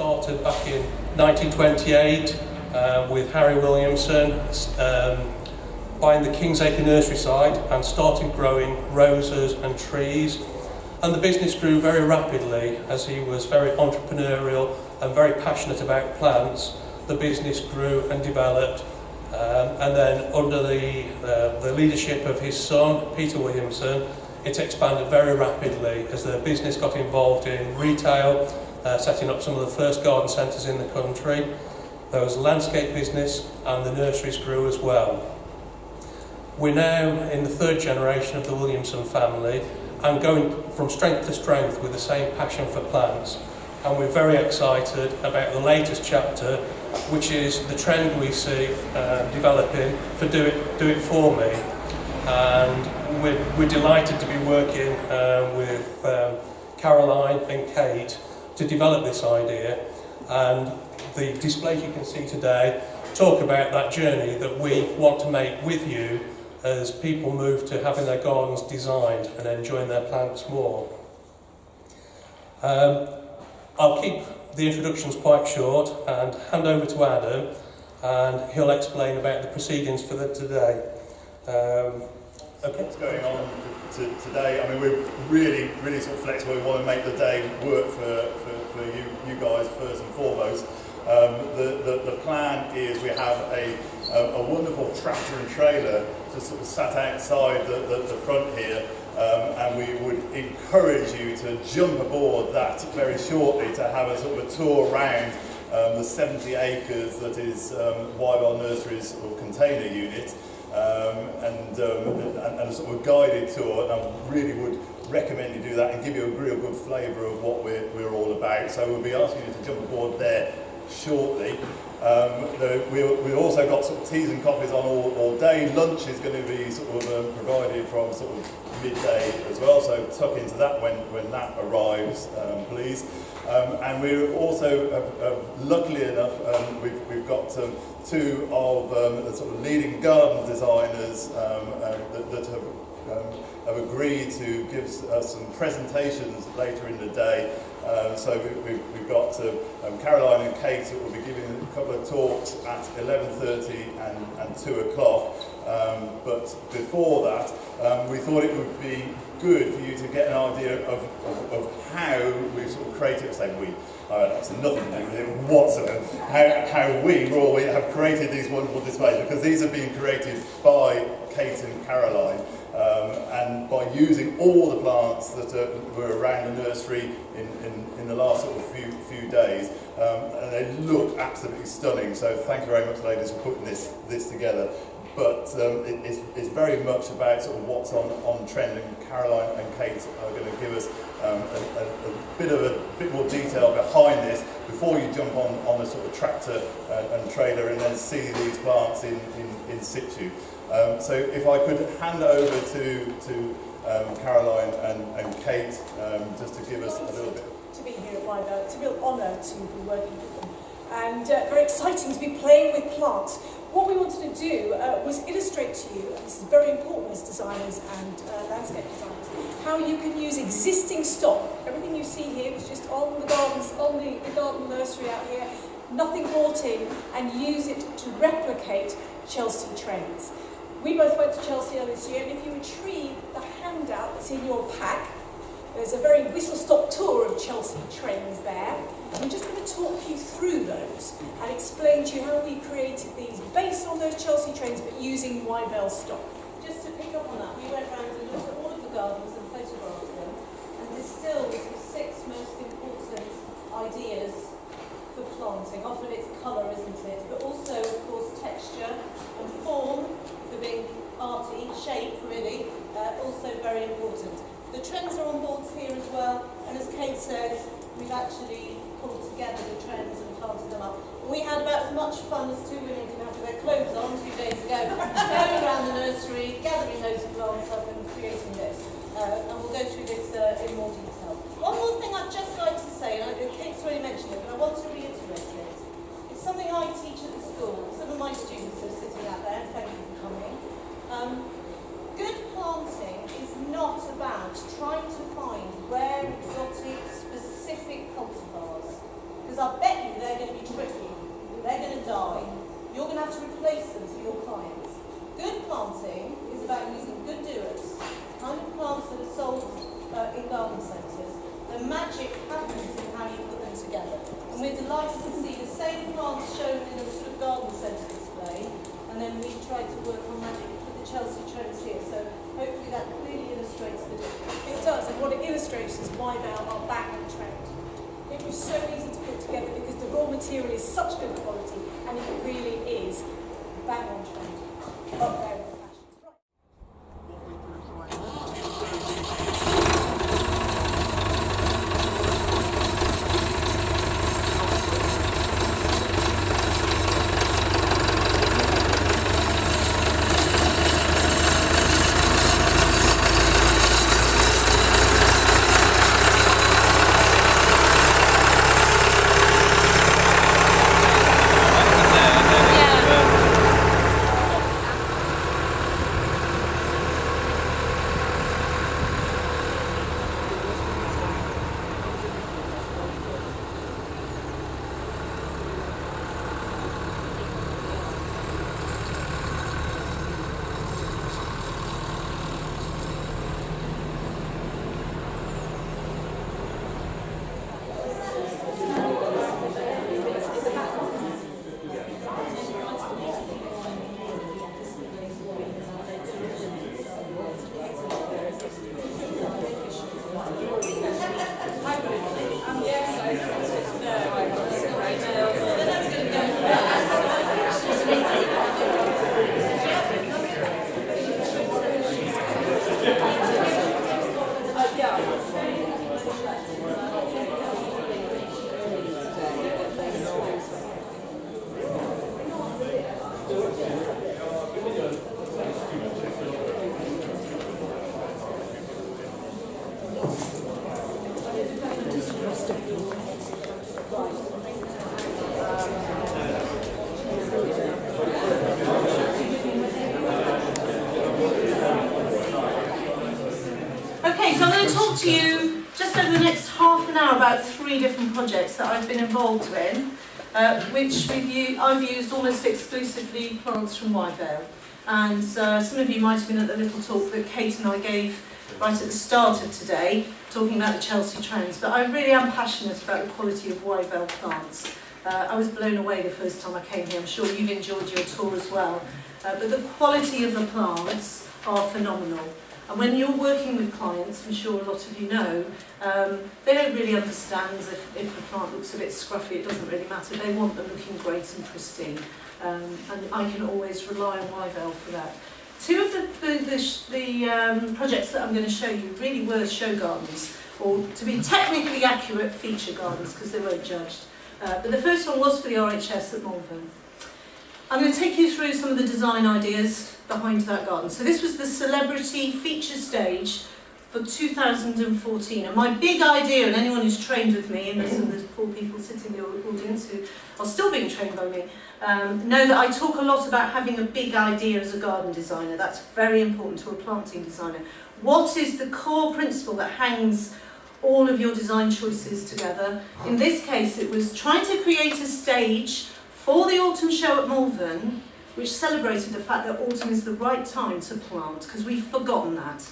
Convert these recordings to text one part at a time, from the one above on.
started back in 1928 with Harry Williamson buying the Kingsacre Nursery site and started growing roses and trees. And the business grew very rapidly as he was very entrepreneurial and very passionate about plants. The business grew and developed, and then under the leadership of his son, Peter Williamson, it expanded very rapidly as the business got involved in retail, setting up some of the first garden centres in the country. There was a landscape business and the nurseries grew as well. We're now in the third generation of the Williamson family and going from strength to strength with the same passion for plants. And we're very excited about the latest chapter, which is the trend we see developing for do it for me. And we're delighted to be working with Caroline and Kate to develop this idea. And the displays you can see today talk about that journey that we want to make with you as people move to having their gardens designed and enjoying their plants more. I'll keep the introductions quite short and hand over to Adam, and he'll explain about the proceedings for today. What's going on today? I mean, we're really sort of flexible. We want to make the day work for you guys first and foremost. The plan is we have a wonderful tractor and trailer just sort of sat outside the front here, and we would encourage you to jump aboard that very shortly to have a sort of a tour around the 70 acres that is Wyevale Nurseries sort of container unit, and a sort of guided tour. And I really would recommend you do that and give you a real good flavour of what we're all about. So we'll be asking you to jump aboard there shortly. We've also got sort of teas and coffees on all day. Lunch is going to be sort of provided from sort of midday as well, so tuck into that when that arrives, please. And we're also, luckily enough, we've got two of the sort of leading garden designers that have agreed to give us some presentations later in the day. So we've got Caroline and Kate who will be giving a couple of talks at 11:30 and 2 o'clock. But before that, we thought it would be good for you to get an idea of how we've sort of created, say we, that's nothing to do with it whatsoever, how we have created these wonderful displays, because these have been created by Kate and Caroline. And by using all the plants that were around the nursery in the last sort of few days, and they look absolutely stunning. So thank you very much, ladies, for putting this together. But it's very much about sort of what's on trend, and Caroline and Kate are going to give us a bit more detail behind this before you jump on the sort of tractor and trailer and then see these plants in situ. So if I could hand over to Caroline and Kate just to give us a little bit. To be here at Wyevale, it's a real honour to be working with them, and very exciting to be playing with plants. What we wanted to do was illustrate to you, and this is very important as designers and landscape designers, how you can use existing stock. Everything you see here was just on the gardens, on the garden nursery out here, nothing brought in, and use it to replicate Chelsea trends. We both went to Chelsea earlier this year, and if you retrieve the handout that's in your pack, there's a very whistle-stop tour of Chelsea trends there. I'm just going to talk you through those and explain to you how we created these based on those Chelsea trends, but using Wyevale stock. Just to pick up on that, we went around and looked at all of the gardens and photographed them and distilled the 6 most important ideas for planting. Often it's colour, isn't it? But also, of course, texture and form for being arty, shape really, also very important. The trends are on boards here as well, and as Kate says, we've actually pulled together the trends and planted them up. We had about as much fun as 2 women can have with their clothes on 2 days ago, going around the nursery, gathering those plants up and creating this. And we'll go through this in more detail. One more thing I'd just like to say, and Kate's already mentioned it, but I want to reiterate it. It's something I teach at the school. Some of my students are sitting out there, thank you for coming. Good planting is not about trying to find rare, exotic, specific cultivars. Because I bet then we tried to work on magic with the Chelsea trends here. So hopefully that clearly illustrates the difference. It does, and what it illustrates is Wyevale are bang on trend. It was so easy to put together because the raw material is such good quality, and it really is bang on trend. Up there with the fashions. Right. Okay, so I'm going to talk to you just over the next half an hour about 3 different projects that I've been involved in, which I've used almost exclusively plants from Wyevale. And some of you might have been at the little talk that Kate and I gave right at the start of today, talking about the Chelsea trends. But I really am passionate about the quality of Wyevale plants. I was blown away the first time I came here. I'm sure you've enjoyed your tour as well. But the quality of the plants are phenomenal. And when you're working with clients, I'm sure a lot of you know, they don't really understand if the plant looks a bit scruffy. It doesn't really matter. They want them looking great and pristine. And I can always rely on Wyevale for that. 2 of the projects that I'm going to show you really were show gardens, or to be technically accurate, feature gardens, because they weren't judged. But the first one was for the RHS at Malvern. I'm going to take you through some of the design ideas behind that garden. So this was the celebrity feature stage for 2014. And my big idea, and anyone who's trained with me, and there's poor people sitting in the audience who are still being trained by me, know that I talk a lot about having a big idea as a garden designer. That's very important to a planting designer. What is the core principle that hangs all of your design choices together? In this case, it was trying to create a stage for the autumn show at Malvern, which celebrated the fact that autumn is the right time to plant, because we've forgotten that.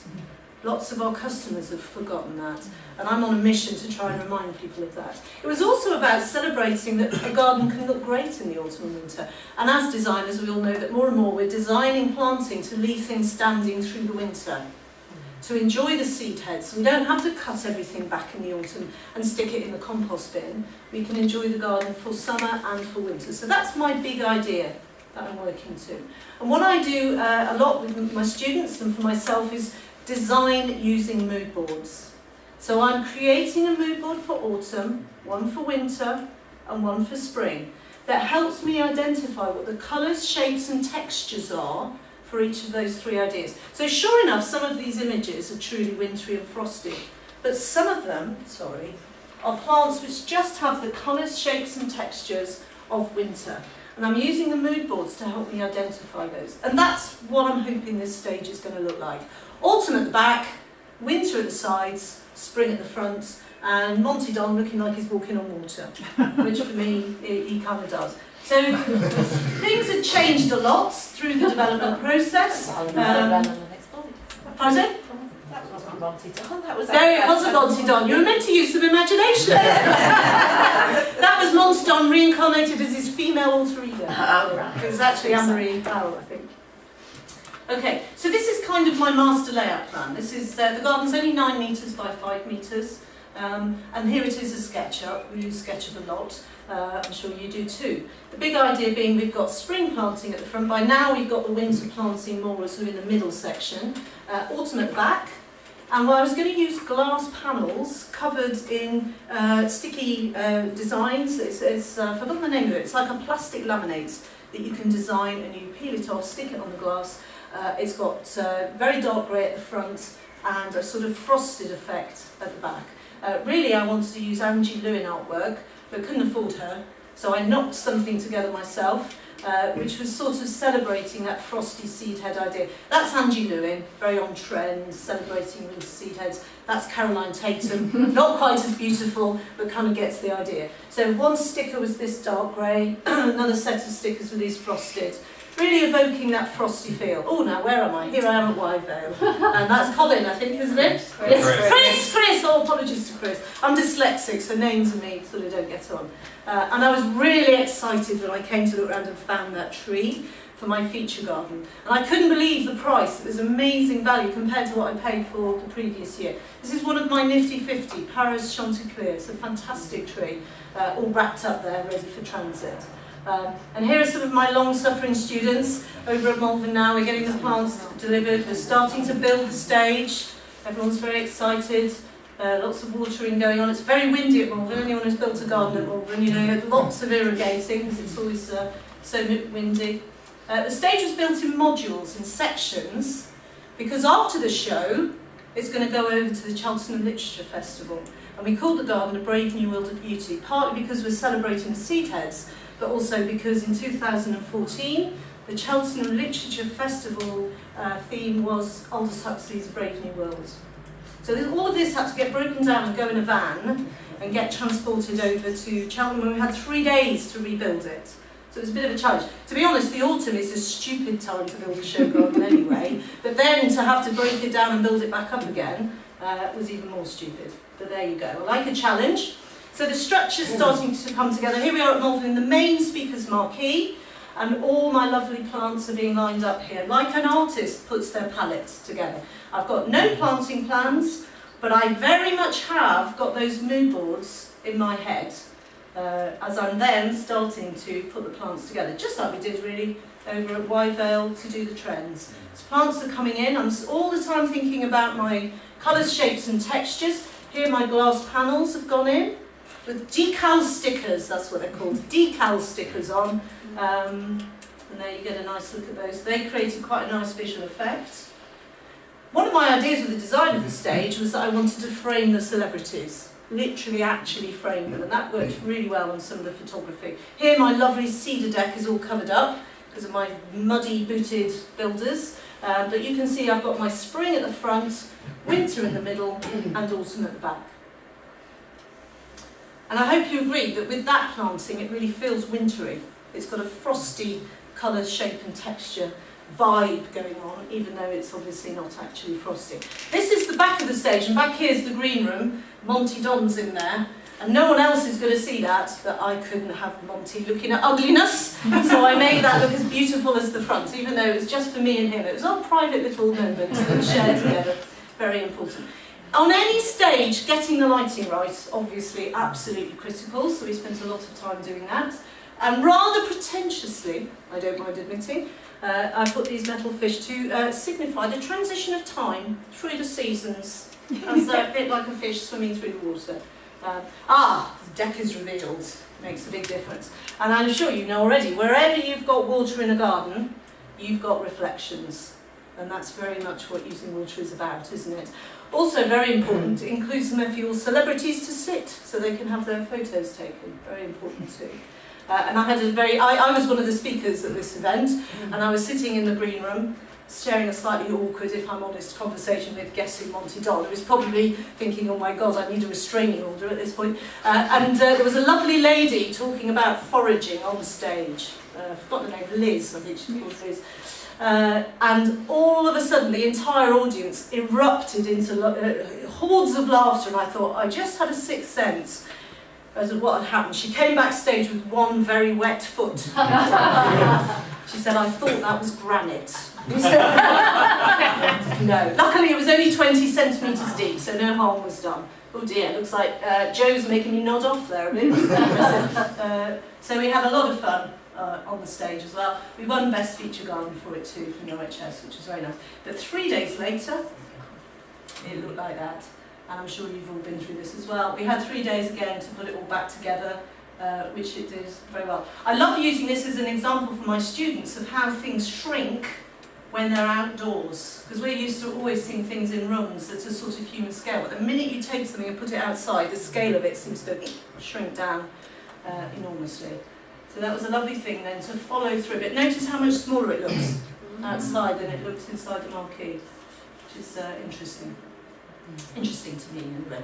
Lots of our customers have forgotten that, and I'm on a mission to try and remind people of that. It was also about celebrating that a garden can look great in the autumn and winter, and as designers we all know that more and more we're designing planting to leave things standing through the winter, to enjoy the seed heads. We don't have to cut everything back in the autumn and stick it in the compost bin. We can enjoy the garden for summer and for winter. So that's my big idea that I'm working to. And what I do a lot with my students and for myself is design using mood boards. So I'm creating a mood board for autumn, one for winter and one for spring, that helps me identify what the colours, shapes and textures are for each of those 3 ideas. So sure enough, some of these images are truly wintry and frosty, but some of them, are plants which just have the colours, shapes and textures of winter. And I'm using the mood boards to help me identify those. And that's what I'm hoping this stage is going to look like. Autumn at the back, winter at the sides, spring at the front, and Monty Don looking like he's walking on water, which for me, he kind of does. So things have changed a lot through the development process. Pardon? must be Monty Don. That was No, it wasn't Monty Don. You were meant to use some imagination. That was Monty Don reincarnated as his female alter ego. Oh, right. It was actually Anne-Marie Powell, I think. Okay, so this is kind of my master layout plan. This is, the garden's only 9 metres by 5 metres. And here it is a SketchUp. We use SketchUp a lot. I'm sure you do too. The big idea being we've got spring planting at the front. By now we've got the winter planting more as in the middle section. Autumn at the back. And I was going to use glass panels covered in sticky designs. I've forgotten the name of it. It's like a plastic laminate that you can design and you peel it off, stick it on the glass. It's got very dark grey at the front and a sort of frosted effect at the back. Really, I wanted to use Angie Lewin artwork, but couldn't afford her, so I knocked something together myself, which was sort of celebrating that frosty seed head idea. That's Angie Lewin, very on trend, celebrating winter seed heads. That's Caroline Tatum, not quite as beautiful, but kind of gets the idea. So one sticker was this dark grey, another set of stickers were these frosted. Really evoking that frosty feel. Oh, now where am I? Here I am at Wyevale. And that's Colin, I think, isn't it? Yes, Chris. Oh, apologies to Chris. I'm dyslexic, so names and me sort of don't get on. And I was really excited when I came to look around and found that tree for my feature garden. And I couldn't believe the price. It was amazing value compared to what I paid for the previous year. This is one of my nifty 50, Paris Chanticleer. It's a fantastic tree, all wrapped up there, ready for transit. And here are some of my long-suffering students over at Malvern now. We're getting the plants delivered. We're starting to build the stage. Everyone's very excited. Lots of watering going on. It's very windy at Malvern. Anyone who's built a garden at Malvern, you know, lots of irrigating because it's always so windy. The stage was built in modules, in sections, because after the show, it's going to go over to the Cheltenham Literature Festival. And we called the garden A Brave New World of Beauty, partly because we're celebrating the seed heads, but also because in 2014, the Cheltenham Literature Festival theme was Aldous Huxley's A Brave New World. So all of this had to get broken down and go in a van and get transported over to Cheltenham, and we had 3 days to rebuild it. So it was a bit of a challenge. To be honest, the autumn is a stupid time to build a show garden anyway, but then to have to break it down and build it back up again was even more stupid. But there you go. I like a challenge. So the structure's starting to come together. Here we are at Malvern in the main speaker's marquee, and all my lovely plants are being lined up here, like an artist puts their palettes together. I've got no planting plans, but I very much have got those mood boards in my head as I'm then starting to put the plants together, just like we did really over at Wyevale to do the trends. So plants are coming in. I'm all the time thinking about my colours, shapes and textures. Here my glass panels have gone in with decal stickers, that's what they're called, decal stickers on. And there you get a nice look at those. They created quite a nice visual effect. One of my ideas with the design of the stage was that I wanted to frame the celebrities, literally actually frame them, and that worked really well on some of the photography. Here my lovely cedar deck is all covered up because of my muddy booted builders, but you can see I've got my spring at the front, winter in the middle and autumn at the back. And I hope you agree that with that planting it really feels wintry. It's got a frosty colour, shape and texture vibe going on, even though it's obviously not actually frosty. This is the back of the stage, and back here's the green room. Monty Don's in there, and no one else is going to see that, but I couldn't have Monty looking at ugliness, so I made that look as beautiful as the front, even though it was just for me and him. It was our private little moment that we shared together, very important. On any stage, getting the lighting right, obviously absolutely critical, so we spent a lot of time doing that. And rather pretentiously, I don't mind admitting, I put these metal fish to signify the transition of time through the seasons, as a bit like a fish swimming through the water. The deck is revealed, makes a big difference. And I'm sure you know already, wherever you've got water in a garden, you've got reflections. And that's very much what using water is about, isn't it? Also very important, include some of your celebrities to sit so they can have their photos taken, very important too. And I had I was one of the speakers at this event, and I was sitting in the green room, sharing a slightly awkward, if I'm honest, conversation with guessing Monty Don, who was probably thinking, oh my God, I need a restraining order at this point. And there was a lovely lady talking about foraging on stage. I've forgotten the name, Liz, I think she's called Liz. And all of a sudden the entire audience erupted into hordes of laughter, and I thought, I just had a sixth sense as to what had happened. She came backstage with one very wet foot. She said, I thought that was granite. No, luckily it was only 20 centimetres deep, so no harm was done. Oh dear, looks like Joe's making me nod off there a bit. So we had a lot of fun on the stage as well. We won Best Feature Garden for it too from the OHS, which was very nice. But 3 days later, it looked like that. And I'm sure you've all been through this as well. We had 3 days again to put it all back together, which it did very well. I love using this as an example for my students of how things shrink when they're outdoors, because we're used to always seeing things in rooms that are sort of human scale, but the minute you take something and put it outside, the scale of it seems to shrink down enormously. So that was a lovely thing then to follow through. But notice how much smaller it looks outside than it looks inside the marquee, which is interesting. Interesting to me anyway.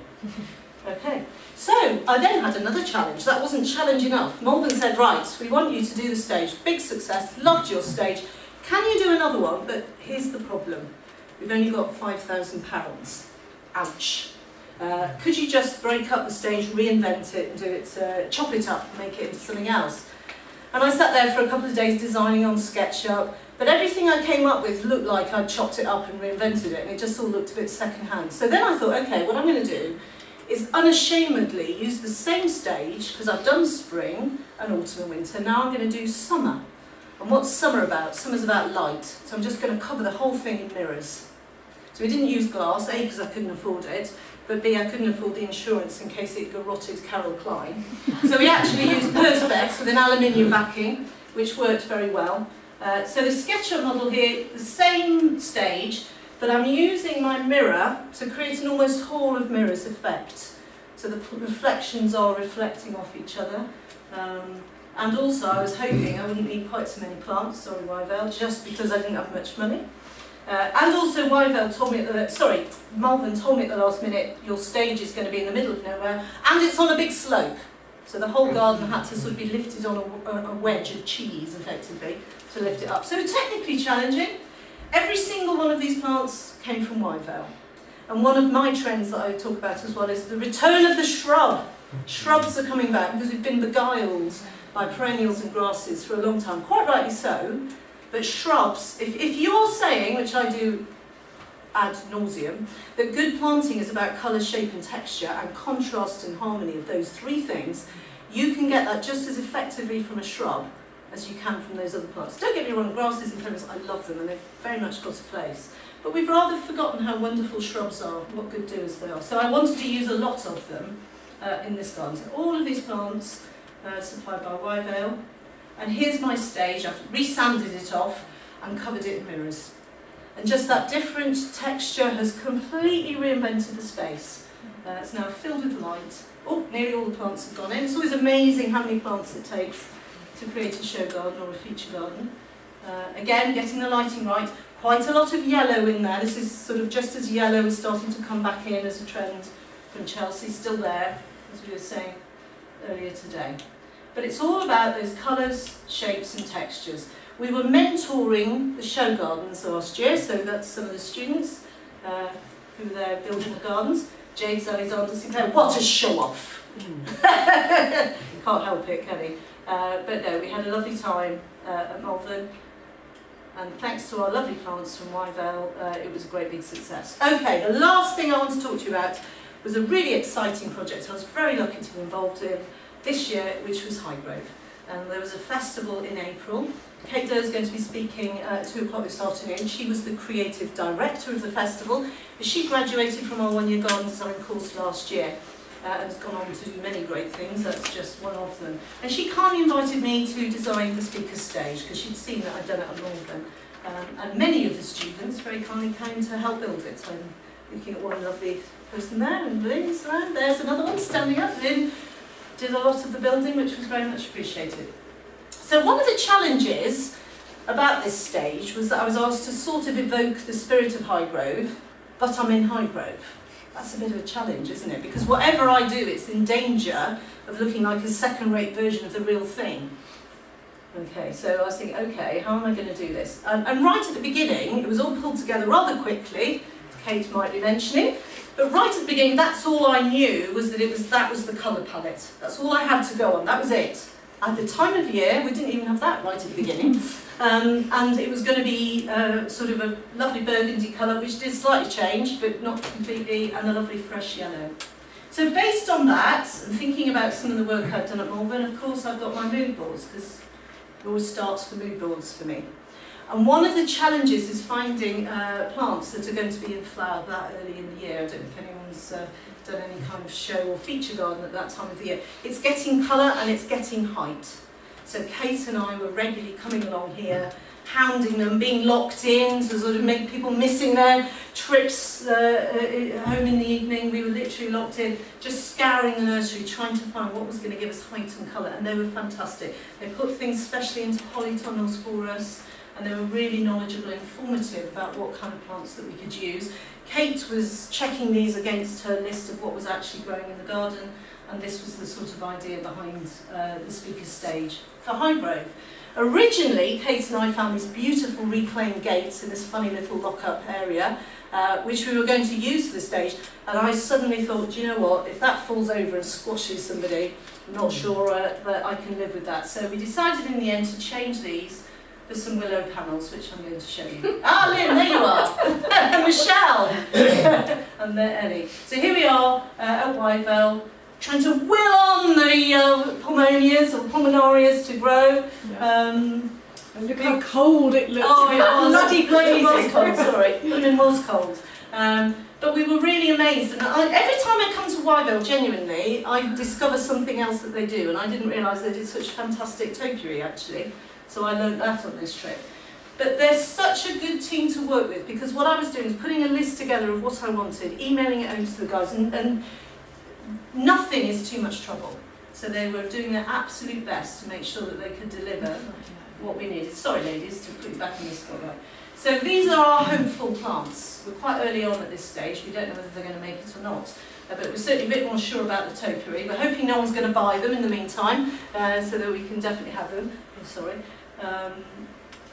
Okay, so I then had another challenge. That wasn't challenge enough. Malvern said, right, we want you to do the stage. Big success, loved your stage. Can you do another one? But here's the problem. We've only got £5,000. Ouch. Could you just break up the stage, reinvent it, and do it, chop it up, make it into something else? And I sat there for a couple of days designing on SketchUp, but everything I came up with looked like I'd chopped it up and reinvented it, and it just all looked a bit secondhand. So then I thought, okay, what I'm going to do is unashamedly use the same stage, because I've done spring and autumn and winter, now I'm going to do summer. And what's summer about? Summer's about light. So I'm just going to cover the whole thing in mirrors. So we didn't use glass, A, because I couldn't afford it, but B, I couldn't afford the insurance in case it garrotted Carol Klein. So we actually used Perspex with an aluminium backing, which worked very well. So the SketchUp model here, the same stage, but I'm using my mirror to create an almost hall of mirrors effect. So the reflections are reflecting off each other. And also I was hoping I wouldn't need quite so many plants, sorry Wyevale, just because I didn't have much money. And also Wyevale told me Malvern told me at the last minute, your stage is going to be in the middle of nowhere, and it's on a big slope. So the whole garden had to sort of be lifted on a wedge of cheese, effectively, to lift it up. So technically challenging. Every single one of these plants came from Wyevale. And one of my trends that I talk about as well is the return of the shrub. Shrubs are coming back because we've been beguiled by perennials and grasses for a long time, quite rightly so. But shrubs, if you're saying, which I do ad nauseum, that good planting is about colour, shape and texture and contrast and harmony of those three things, you can get that just as effectively from a shrub as you can from those other plants. Don't get me wrong, grasses and perennials, I love them and they've very much got a place. But we've rather forgotten how wonderful shrubs are, what good doers they are. So I wanted to use a lot of them in this garden. So all of these plants supplied by Wyevale. And here's my stage. I've resanded it off and covered it in mirrors. And just that different texture has completely reinvented the space. It's now filled with light. Oh, nearly all the plants have gone in. It's always amazing how many plants it takes to create a show garden or a feature garden. Again, getting the lighting right. Quite a lot of yellow in there. This is sort of just as yellow is starting to come back in as a trend from Chelsea. Still there, as we were saying earlier today. But it's all about those colours, shapes and textures. We were mentoring the show gardens last year, so that's some of the students who were there building the gardens. James Alexander Sinclair, what a show-off! Can't help it, can he? But no, we had a lovely time at Malvern. And thanks to our lovely plants from Wyevale, it was a great big success. Okay, the last thing I want to talk to you about was a really exciting project I was very lucky to be involved in this year, which was Highgrove. And there was a festival in April. Kate Doe is going to be speaking at 2 o'clock this afternoon. She was the creative director of the festival. She graduated from our one-year garden design course last year and has gone on to do many great things. That's just one of them. And she kindly invited me to design the speaker's stage because she'd seen that I'd done it at Malvern. And many of the students very kindly came to help build it. I'm looking at one lovely person there, and Lynn's around. There's another one standing up. Lynn did a lot of the building, which was very much appreciated. So one of the challenges about this stage was that I was asked to sort of evoke the spirit of Highgrove, but I'm in Highgrove. That's a bit of a challenge, isn't it? Because whatever I do, it's in danger of looking like a second-rate version of the real thing. Okay, so I was thinking, okay, how am I going to do this? And right at the beginning, it was all pulled together rather quickly, Kate might be mentioning, but right at the beginning, that's all I knew, was that that was the colour palette. That's all I had to go on, that was it. At the time of year, we didn't even have that right at the beginning, and it was going to be sort of a lovely burgundy colour, which did slightly change, but not completely, and a lovely fresh yellow. So based on that, and thinking about some of the work I've done at Malvern, of course I've got my mood boards, because it always starts for mood boards for me. And one of the challenges is finding plants that are going to be in flower that early in the year. I don't know if anyone's done any kind of show or feature garden at that time of the year. It's getting colour and it's getting height. So Kate and I were regularly coming along here, hounding them, being locked in to sort of make people missing their trips home in the evening. We were literally locked in, just scouring the nursery, trying to find what was going to give us height and colour, and they were fantastic. They put things specially into polytunnels for us, and they were really knowledgeable and informative about what kind of plants that we could use. Kate was checking these against her list of what was actually growing in the garden, and this was the sort of idea behind the speaker stage for Highgrove. Originally, Kate and I found these beautiful reclaimed gates in this funny little lock-up area, which we were going to use for the stage, and I suddenly thought, do you know what, if that falls over and squashes somebody, I'm not sure that I can live with that. So we decided in the end to change these for some willow panels, which I'm going to show you. Ah, Lynn, there you are! And Michelle! And there, Ellie. So here we are at Wyevale, trying to will on the pomonias or pomonarias to grow. And look how cold it looks. Oh, it was bloody blazing cold, sorry. It was cold. But we were really amazed. And every time I come to Wyevale, genuinely, I discover something else that they do. And I didn't realise they did such fantastic topiary, actually. So I learned that on this trip. But they're such a good team to work with, because what I was doing was putting a list together of what I wanted, emailing it over to the guys, and nothing is too much trouble. So they were doing their absolute best to make sure that they could deliver what we needed. Sorry, ladies, to put you back in the spotlight. So these are our hopeful plants. We're quite early on at this stage. We don't know whether they're going to make it or not. But we're certainly a bit more sure about the topiary. We're hoping no one's going to buy them in the meantime, so that we can definitely have them. Oh, sorry.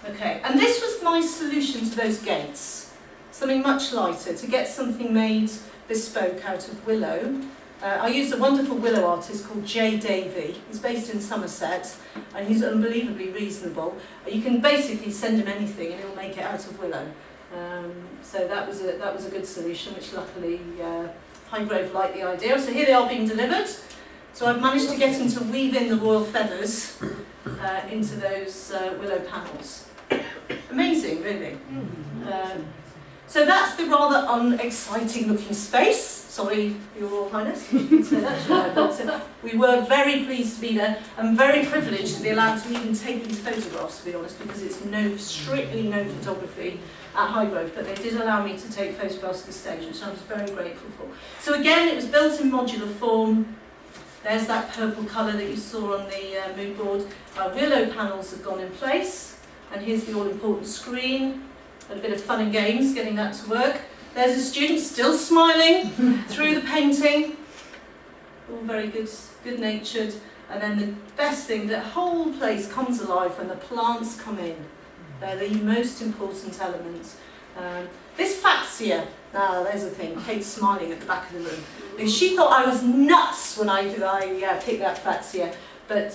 Okay, and this was my solution to those gates. Something much lighter, to get something made bespoke out of willow. I used a wonderful willow artist called J. Davey. He's based in Somerset, and he's unbelievably reasonable. You can basically send him anything, and he'll make it out of willow. So that was a good solution, which luckily Highgrove liked the idea. So here they are being delivered. So I've managed to get him to weave in the royal feathers into those willow panels. Amazing, really. So that's the rather unexciting looking space. Sorry, Your Royal Highness, you didn't say that, should I? But we were very pleased to be there, and very privileged to be allowed to even take these photographs, to be honest, because it's strictly no photography at Highgrove, but they did allow me to take photographs of the stage, which I was very grateful for. So again, it was built in modular form. There's that purple colour that you saw on the mood board. Our willow panels have gone in place, and here's the all-important screen. A bit of fun and games getting that to work. There's a student still smiling through the painting. All very good-natured. And then the best thing, the whole place comes alive when the plants come in. They're the most important element. This fascia, there's the thing, Kate's smiling at the back of the room. Because she thought I was nuts when I picked that fascia, but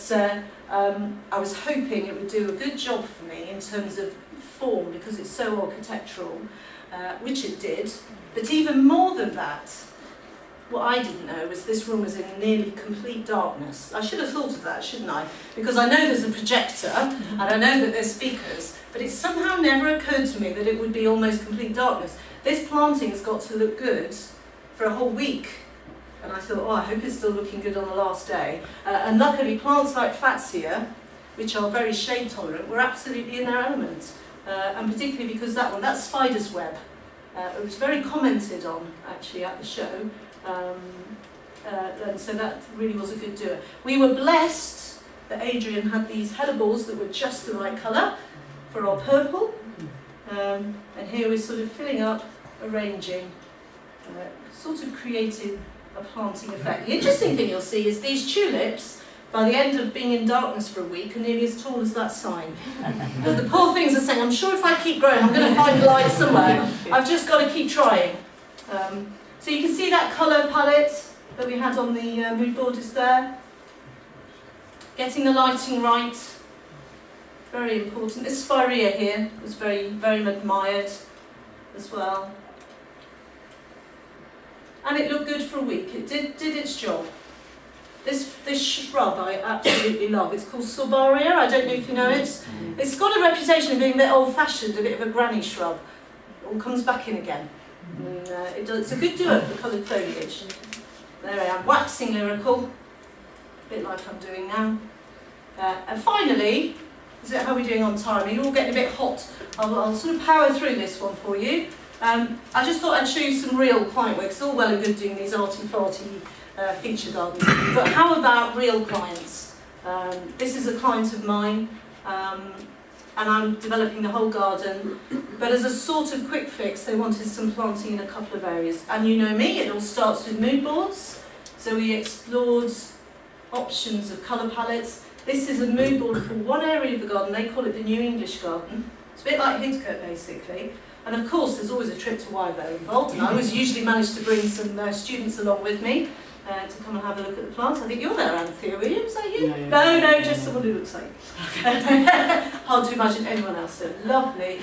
I was hoping it would do a good job for me in terms of form, because it's so architectural, which it did. But even more than that, what I didn't know was this room was in nearly complete darkness. I should have thought of that, shouldn't I? Because I know there's a projector, and I know that there's speakers, but it somehow never occurred to me that it would be almost complete darkness. This planting has got to look good for a whole week. And I thought, I hope it's still looking good on the last day. And luckily, plants like Fatsia, which are very shade tolerant, were absolutely in their element. And particularly because that's spider's web. It was very commented on, actually, at the show. And so that really was a good doer. We were blessed that Adrian had these header balls that were just the right colour for our purple. And here we're sort of filling up, arranging, sort of creating a planting effect. The interesting thing you'll see is these tulips by the end of being in darkness for a week, are nearly as tall as that sign. Because the poor things are saying, I'm sure if I keep growing, I'm going to find light somewhere. I've just got to keep trying. So you can see that colour palette that we had on the mood board is there. Getting the lighting right, very important. This spirea here was very, very admired as well. And it looked good for a week. It did its job. This shrub I absolutely love. It's called Sorbaria. I don't know if you know it. It's got a reputation of being a bit old-fashioned, a bit of a granny shrub. It all comes back in again. And, it's a good doer for coloured foliage. There I am, waxing lyrical, a bit like I'm doing now. And finally, is it how we're doing on time? You're all getting a bit hot. I'll sort of power through this one for you. I just thought I'd show you some real client work. It's all well and good doing these arty-farty feature gardens, but how about real clients? This is a client of mine, and I'm developing the whole garden, but as a sort of quick fix, they wanted some planting in a couple of areas. And you know me, it all starts with mood boards. So we explored options of colour palettes. This is a mood board for one area of the garden. They call it the New English Garden. It's a bit like Hidcote, basically. And of course, there's always a trip to Wyevale involved, and I always usually manage to bring some students along with me to come and have a look at the plants. I think you're there, Anthea, were you? Is that you? No, just someone who looks like hard to imagine anyone else, so lovely.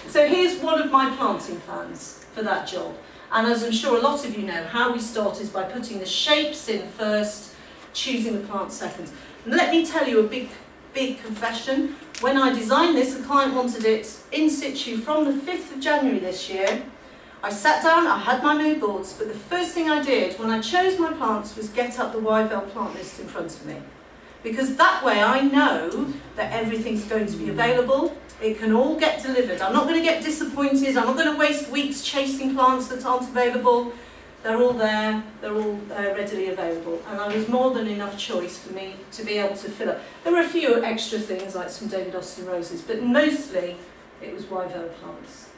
So here's one of my planting plans for that job. And as I'm sure a lot of you know, how we start is by putting the shapes in first, choosing the plant second. And let me tell you a big confession. When I designed this, the client wanted it in situ from the 5th of January this year. I sat down, I had my mood boards, but the first thing I did when I chose my plants was get up the Wyevale plant list in front of me. Because that way I know that everything's going to be available, it can all get delivered. I'm not going to get disappointed, I'm not going to waste weeks chasing plants that aren't available. They're all there, they're all readily available. And there was more than enough choice for me to be able to fill up. There were a few extra things like some David Austin roses, but mostly it was Wyevale plants.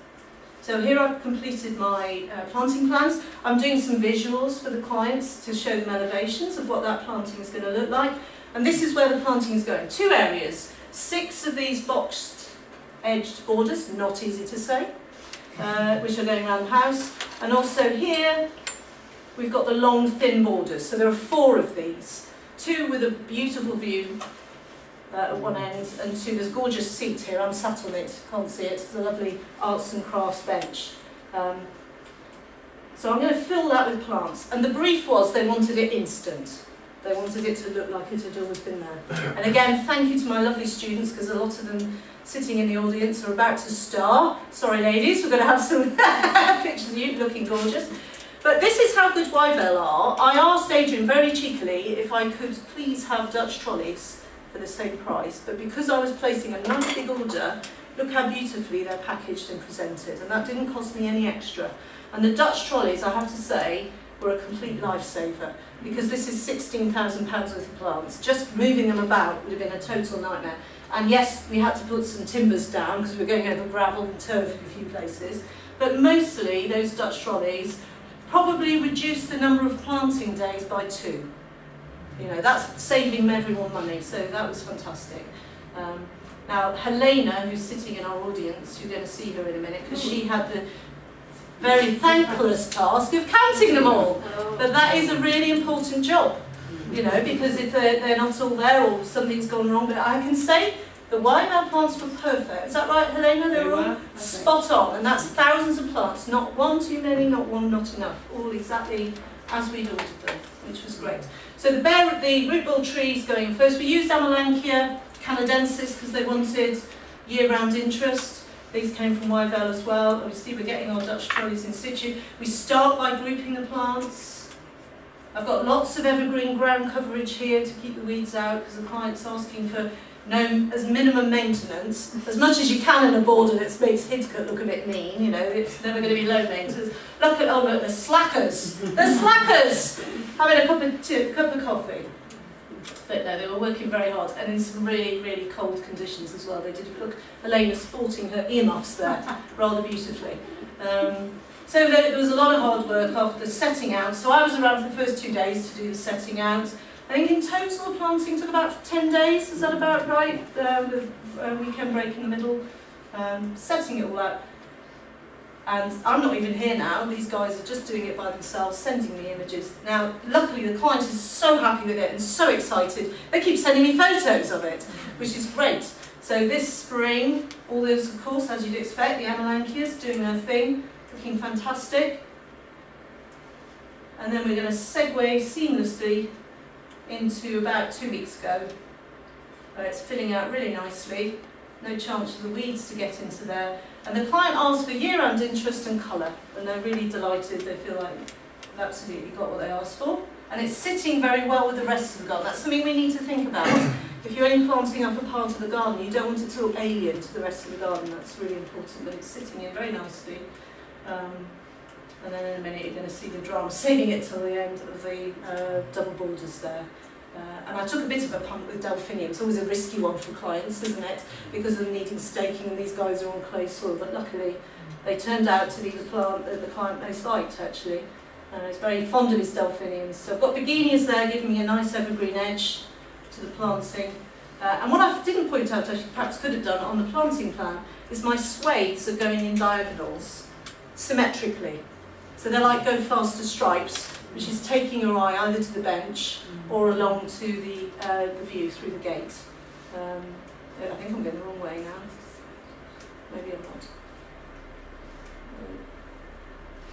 So here I've completed my planting plans. I'm doing some visuals for the clients to show them elevations of what that planting is going to look like. And this is where the planting is going. 2 areas, 6 of these boxed edged borders, not easy to say, which are going around the house. And also here, we've got the long thin borders. So there are 4 of these, 2 with a beautiful view at one end, and 2, there's a gorgeous seat here, I'm sat on it, can't see it, it's a lovely arts and crafts bench. So I'm going to fill that with plants, and the brief was they wanted it instant. They wanted it to look like it had always been there. And again, thank you to my lovely students, because a lot of them sitting in the audience are about to star. Sorry ladies, we're going to have some pictures of you looking gorgeous. But this is how good Wyevale are. I asked Adrian very cheekily if I could please have Dutch trolleys for the same price, but because I was placing a nice big order, look how beautifully they're packaged and presented, and that didn't cost me any extra. And the Dutch trolleys, I have to say, were a complete lifesaver, because this is £16,000 worth of plants. Just moving them about would have been a total nightmare. And yes, we had to put some timbers down because we were going over gravel and turf in a few places, but mostly those Dutch trolleys probably reduced the number of planting days by 2. You know, that's saving everyone money, so that was fantastic. Now, Helena, who's sitting in our audience, you're going to see her in a minute, because she had the very thankless task of counting them all. But that is a really important job, you know, because if they're not all there or something's gone wrong, but I can say the Wyevale plants were perfect. Is that right, Helena? They were all spot on, and that's thousands of plants, not one too many, not one not enough, all exactly as we'd ordered them, which was great. So the root ball trees going first. We used Amelanchier canadensis because they wanted year-round interest. These came from Wyevale as well. Obviously, we're getting our Dutch trolleys in situ. We start by grouping the plants. I've got lots of evergreen ground coverage here to keep the weeds out because the client's asking for as minimum maintenance, as much as you can in a border that makes Hidcote look a bit mean, you know, it's never going to be low maintenance. Look, the slackers! The slackers! Having a cup of coffee. But no, they were working very hard, and in some really, really cold conditions as well. They did look, Elena sporting her earmuffs there rather beautifully. So there was a lot of hard work after the setting out. So I was around for the first 2 days to do the setting out. I think in total the planting took about 10 days, is that about right? With a weekend break in the middle, setting it all out. And I'm not even here now, these guys are just doing it by themselves, sending me images. Now, luckily the client is so happy with it and so excited, they keep sending me photos of it, which is great. So this spring, all those, of course, as you'd expect, the Amelanchias doing their thing, looking fantastic. And then we're going to segue seamlessly into about 2 weeks ago. It's filling out really nicely, no chance for the weeds to get into there. And the client asked for year-round interest and colour, and they're really delighted. They feel like they've absolutely got what they asked for. And it's sitting very well with the rest of the garden. That's something we need to think about. If you're only planting up a part of the garden, you don't want it to look alien to the rest of the garden. That's really important, but it's sitting in very nicely. And then in a minute you're going to see the drum, saving it till the end of the double borders there. And I took a bit of a punt with delphinium. It's always a risky one for clients, isn't it? Because of them needing staking, and these guys are on clay soil. But luckily, they turned out to be the plant that the client most liked, actually. He's very fond of his delphiniums. So I've got begonias there, giving me a nice evergreen edge to the planting. And what I didn't point out, I perhaps could have done on the planting plan, is my swathes are going in diagonals, symmetrically. So they're like go faster stripes, which is taking your eye either to the bench or along to the view through the gate. I think I'm going the wrong way now. Maybe I'm not.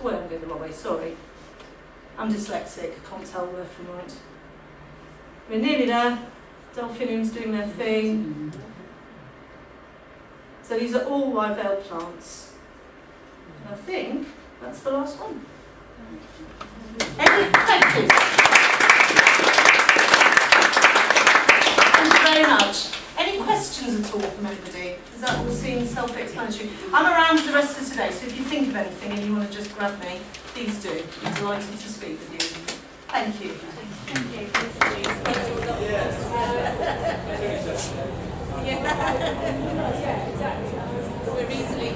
Well, I'm going the wrong way, sorry. I'm dyslexic, can't tell left from right. We're nearly there. Delphiniums doing their thing. So these are all Wyevale plants. And I think that's the last one. Thank you. Thank you very much. Any questions at all from anybody? Does that all seem self-explanatory? I'm around for the rest of today, so if you think of anything and you want to just grab me, please do. I'm delighted to speak with you. Thank you. Thank you. Yeah, exactly. We're easily...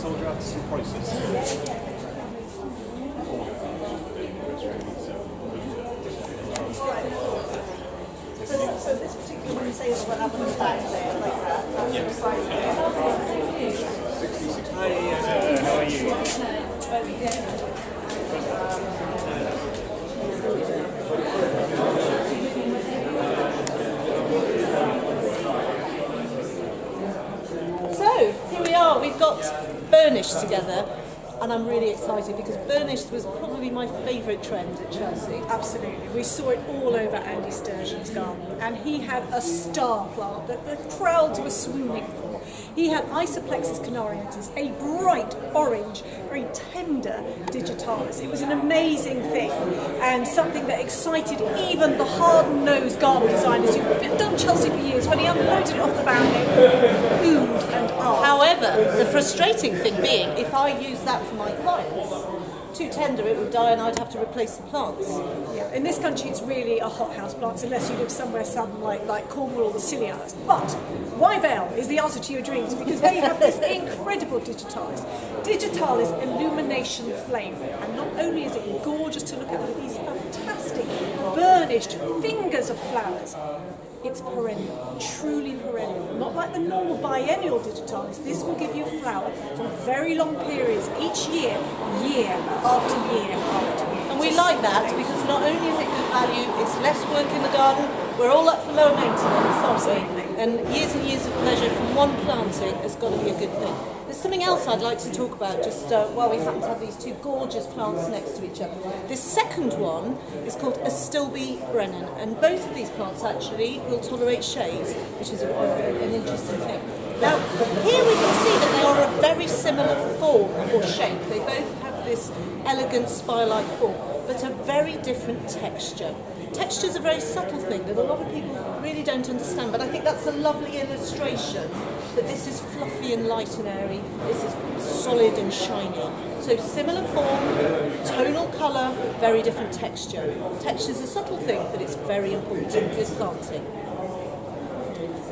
Told you after some process. So this particular one says what happened on the back there, like that. That's the side there. Hi, how are you? So, here we are, we've got burnished together, and I'm really excited because burnished was probably my favourite trend at Chelsea. Absolutely. We saw it all over Andy Sturgeon's garden, and he had a star plant that the crowds were swooning for. He had Isoplexis canariensis, a bright orange, very tender digitalis. It was an amazing thing, and something that excited even the hard-nosed garden designers who've been done Chelsea for years. When he unloaded it off the van, they oohed and ahed. However, the frustrating thing being, if I use that for my clients, too tender it would die and I'd have to replace the plants. Yeah, in this country it's really a hothouse plant unless you live somewhere like Cornwall or the Scilly Isles. But Wyevale is the answer to your dreams because they have this incredible digitalis. Digitalis illumination flame, and not only is it gorgeous to look at with these fantastic burnished fingers of flowers, it's perennial, truly perennial. Not like the normal biennial digitalis. This will give you a flower for very long periods each year, year after year after year. And we like that because not only is it good value, it's less work in the garden, we're all up for lower maintenance, Absolutely. and years of pleasure from one planting has got to be a good thing. There's something else I'd like to talk about just while we happen to have these two gorgeous plants next to each other. This second one is called Astilbe Brennan, and both of these plants actually will tolerate shade, which is an interesting thing. Now, here we can see that they are a very similar form or shape. They both have this elegant spire-like form, but a very different texture. Texture is a very subtle thing that a lot of people really don't understand, but I think that's a lovely illustration that this is fluffy and light and airy, this is solid and shiny. So similar form, tonal colour, very different texture. Texture is a subtle thing, but it's very important in good planting.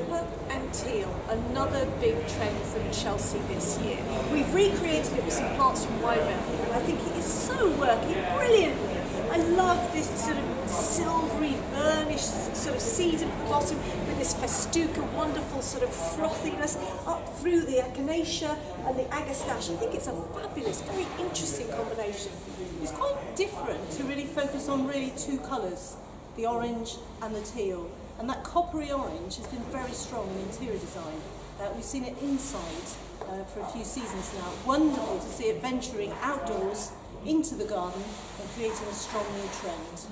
Well, and teal, another big trend from Chelsea this year. We've recreated it with some plants from Wyevale here, and I think it is so working brilliantly. I love this sort of silvery, burnished sort of seed at the bottom with this festuca, wonderful sort of frothiness up through the echinacea and the agastache. I think it's a fabulous, very interesting combination. It's quite different to really focus on really two colours, the orange and the teal. And that coppery orange has been very strong in interior design. We've seen it inside for a few seasons now. Wonderful to see it venturing outdoors into the garden and creating a strong new trend.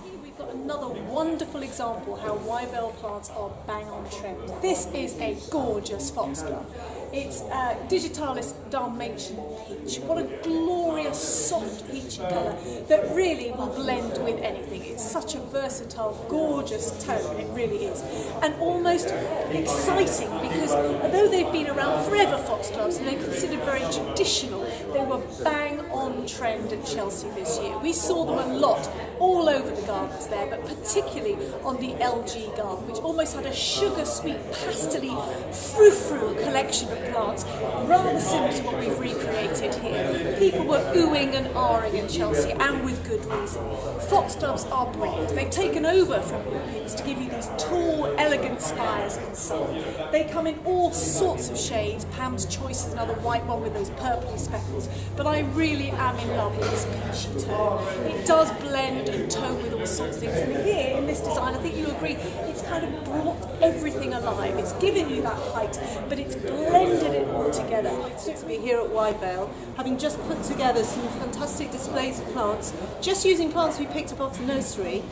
Here we've got another wonderful example how Wyevale plants are bang on trend. This is a gorgeous foxglove. It's Digitalis Dalmatian peach. What a glorious soft peachy colour that really will blend with anything. It's such a versatile, gorgeous tone, it really is. And almost exciting because although they've been around forever, foxgloves, and they're considered very traditional, they were bang on trend at Chelsea this year. We saw them a lot all over the gardens there, but particularly on the LG garden, which almost had a sugar-sweet, pastely, frou-frou collection of plants, rather similar to what we've recreated here. People were oohing and ahhing in Chelsea, and with good reason. Foxgloves are brilliant. They've taken over from lupins to give you these tall, elegant spires and so on. They come in all sorts of shades. Pam's Choice is another white one with those purpley speckles, but I really am in love with this peachy tone. It does blend and tone with all sorts of things, and here in this design, I think you'll agree, it's kind of brought everything alive. It's given you that height, but it's blended it all together. To be here at Wyevale, having just put together some fantastic displays of plants, just using plants we picked up off the nursery.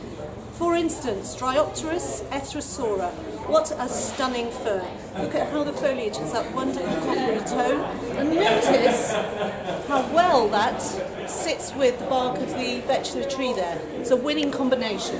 For instance, Dryopteris ethrasaura. What a stunning fern. Look at how the foliage has that wonderful coppery tone. And notice how well that sits with the bark of the vetula tree there. It's a winning combination.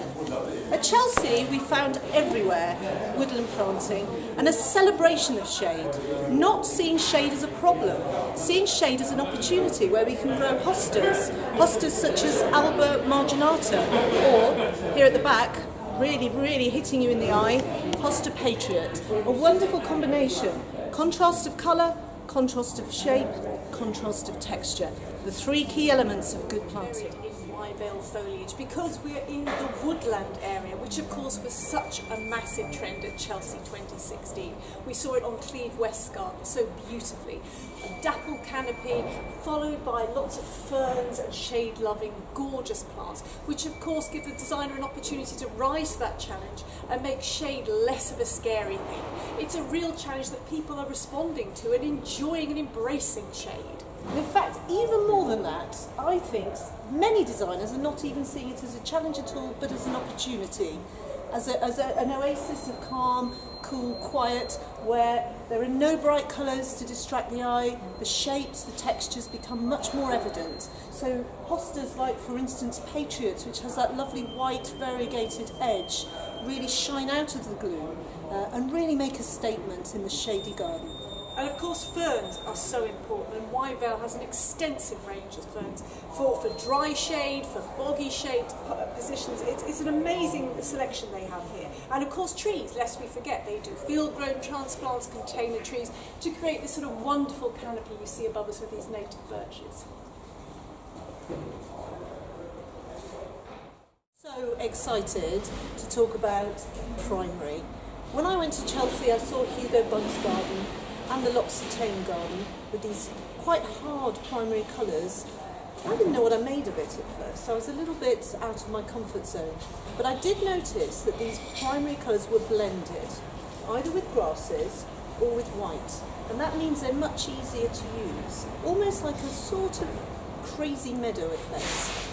At Chelsea, we found everywhere woodland planting and a celebration of shade. Not seeing shade as a problem, seeing shade as an opportunity where we can grow hostas. Hostas such as Alba marginata, or here at the back, really hitting you in the eye, Hosta Patriot. A wonderful combination. Contrast of colour, contrast of shape, contrast of texture. The three key elements of good planting. Wyevale foliage, because we're in the woodland area, which of course was such a massive trend at Chelsea 2016. We saw it on Cleve West Garden so beautifully. A dapple canopy followed by lots of ferns and shade-loving gorgeous plants, which of course give the designer an opportunity to rise to that challenge and make shade less of a scary thing. It's a real challenge that people are responding to and enjoying and embracing shade. In fact, even more than that, I think many designers are not even seeing it as a challenge at all, but as an opportunity, as an oasis of calm, cool, quiet, where there are no bright colours to distract the eye, the shapes, the textures become much more evident. So hostas like, for instance, Patriots, which has that lovely white variegated edge, really shine out of the gloom and really make a statement in the shady garden. And of course ferns are so important, and Wyevale has an extensive range of ferns for dry shade, for boggy shade positions. It's an amazing selection they have here. And of course trees, lest we forget, they do field-grown transplants, container trees, to create this sort of wonderful canopy you see above us with these native birches. So excited to talk about primary. When I went to Chelsea, I saw Hugo Bugg's garden and the L'Occitane garden with these quite hard primary colours. I didn't know what I made of it at first. I was a little bit out of my comfort zone. But I did notice that these primary colours were blended, either with grasses or with white. And that means they're much easier to use, almost like a sort of crazy meadow effect.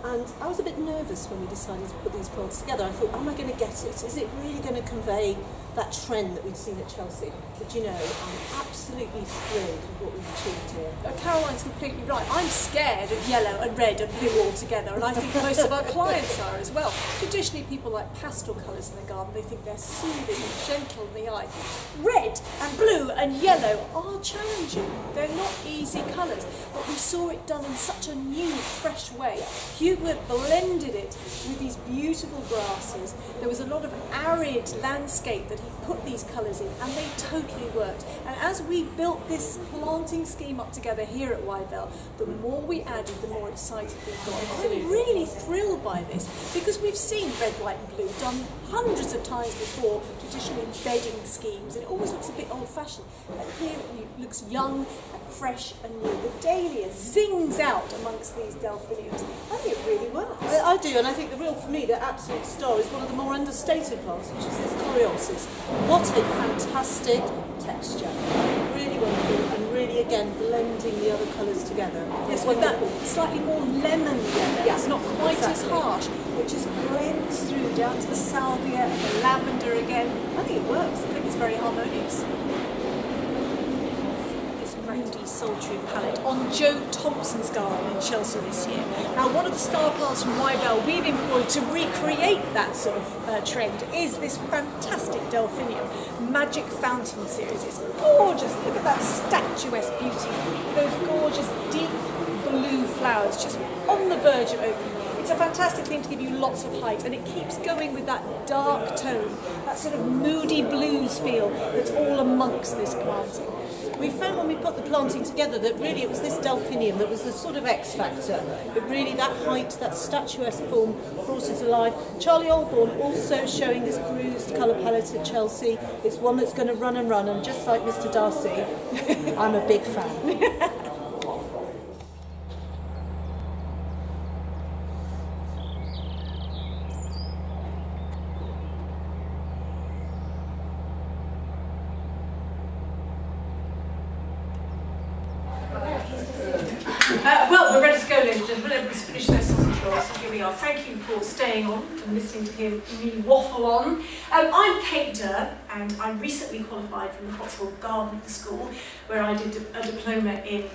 And I was a bit nervous when we decided to put these plants together. I thought, am I going to get it? Is it really going to convey that trend that we'd seen at Chelsea? But you know, I'm absolutely thrilled with what we've achieved here. Caroline's completely right. I'm scared of yellow and red and blue all together, and I think most of our clients are as well. Traditionally, people like pastel colours in the garden. They think they're soothing and gentle in the eye. Red and blue and yellow are challenging. They're not easy colours, but we saw it done in such a new, fresh way. blended it with these beautiful grasses. There was a lot of arid landscape that he put these colours in, and they totally worked. And as we built this planting scheme up together here at Wyevale, the more we added, the more excited we got. I'm really thrilled by this, because we've seen red, white and blue done hundreds of times before, traditional bedding schemes, and it always looks a bit old-fashioned. And here it looks young and fresh and new. The dahlia zings out amongst these delphiniums. I think it really works. I do, and I think for me, the absolute star is one of the more understated plants, which is this coreopsis. What a fantastic texture. Really wonderful, and really, again, blending the other colours together. Yes, with that slightly more lemon yellow. Yeah, it's not quite exactly. as harsh, which just blends through down to the salvia and the lavender again. I think it works. I think it's very harmonious. This moody, sultry palette on Joe Thompson's garden in Chelsea this year. Now, one of the star plants from Wyevale we've employed to recreate that sort of trend is this fantastic delphinium, Magic Fountain series. It's gorgeous. Look at that statuesque beauty. Those gorgeous deep blue flowers just on the verge of opening. It's a fantastic thing to give you lots of height, and it keeps going with that dark tone, that sort of moody blues feel that's all amongst this planting. We found when we put the planting together that really it was this delphinium that was the sort of X factor. But really that height, that statuesque form brought it alive. Charlie Olborn also showing this bruised colour palette at Chelsea. It's one that's going to run, and just like Mr. Darcy, I'm a big fan. Well, we're ready to go, ladies and gentlemen. Everybody's finished their sausage rolls, so here we are. Thank you for staying on and listening to him me waffle on. I'm Kate Durr, and I recently qualified from the Cotswold Garden School, where I did a diploma in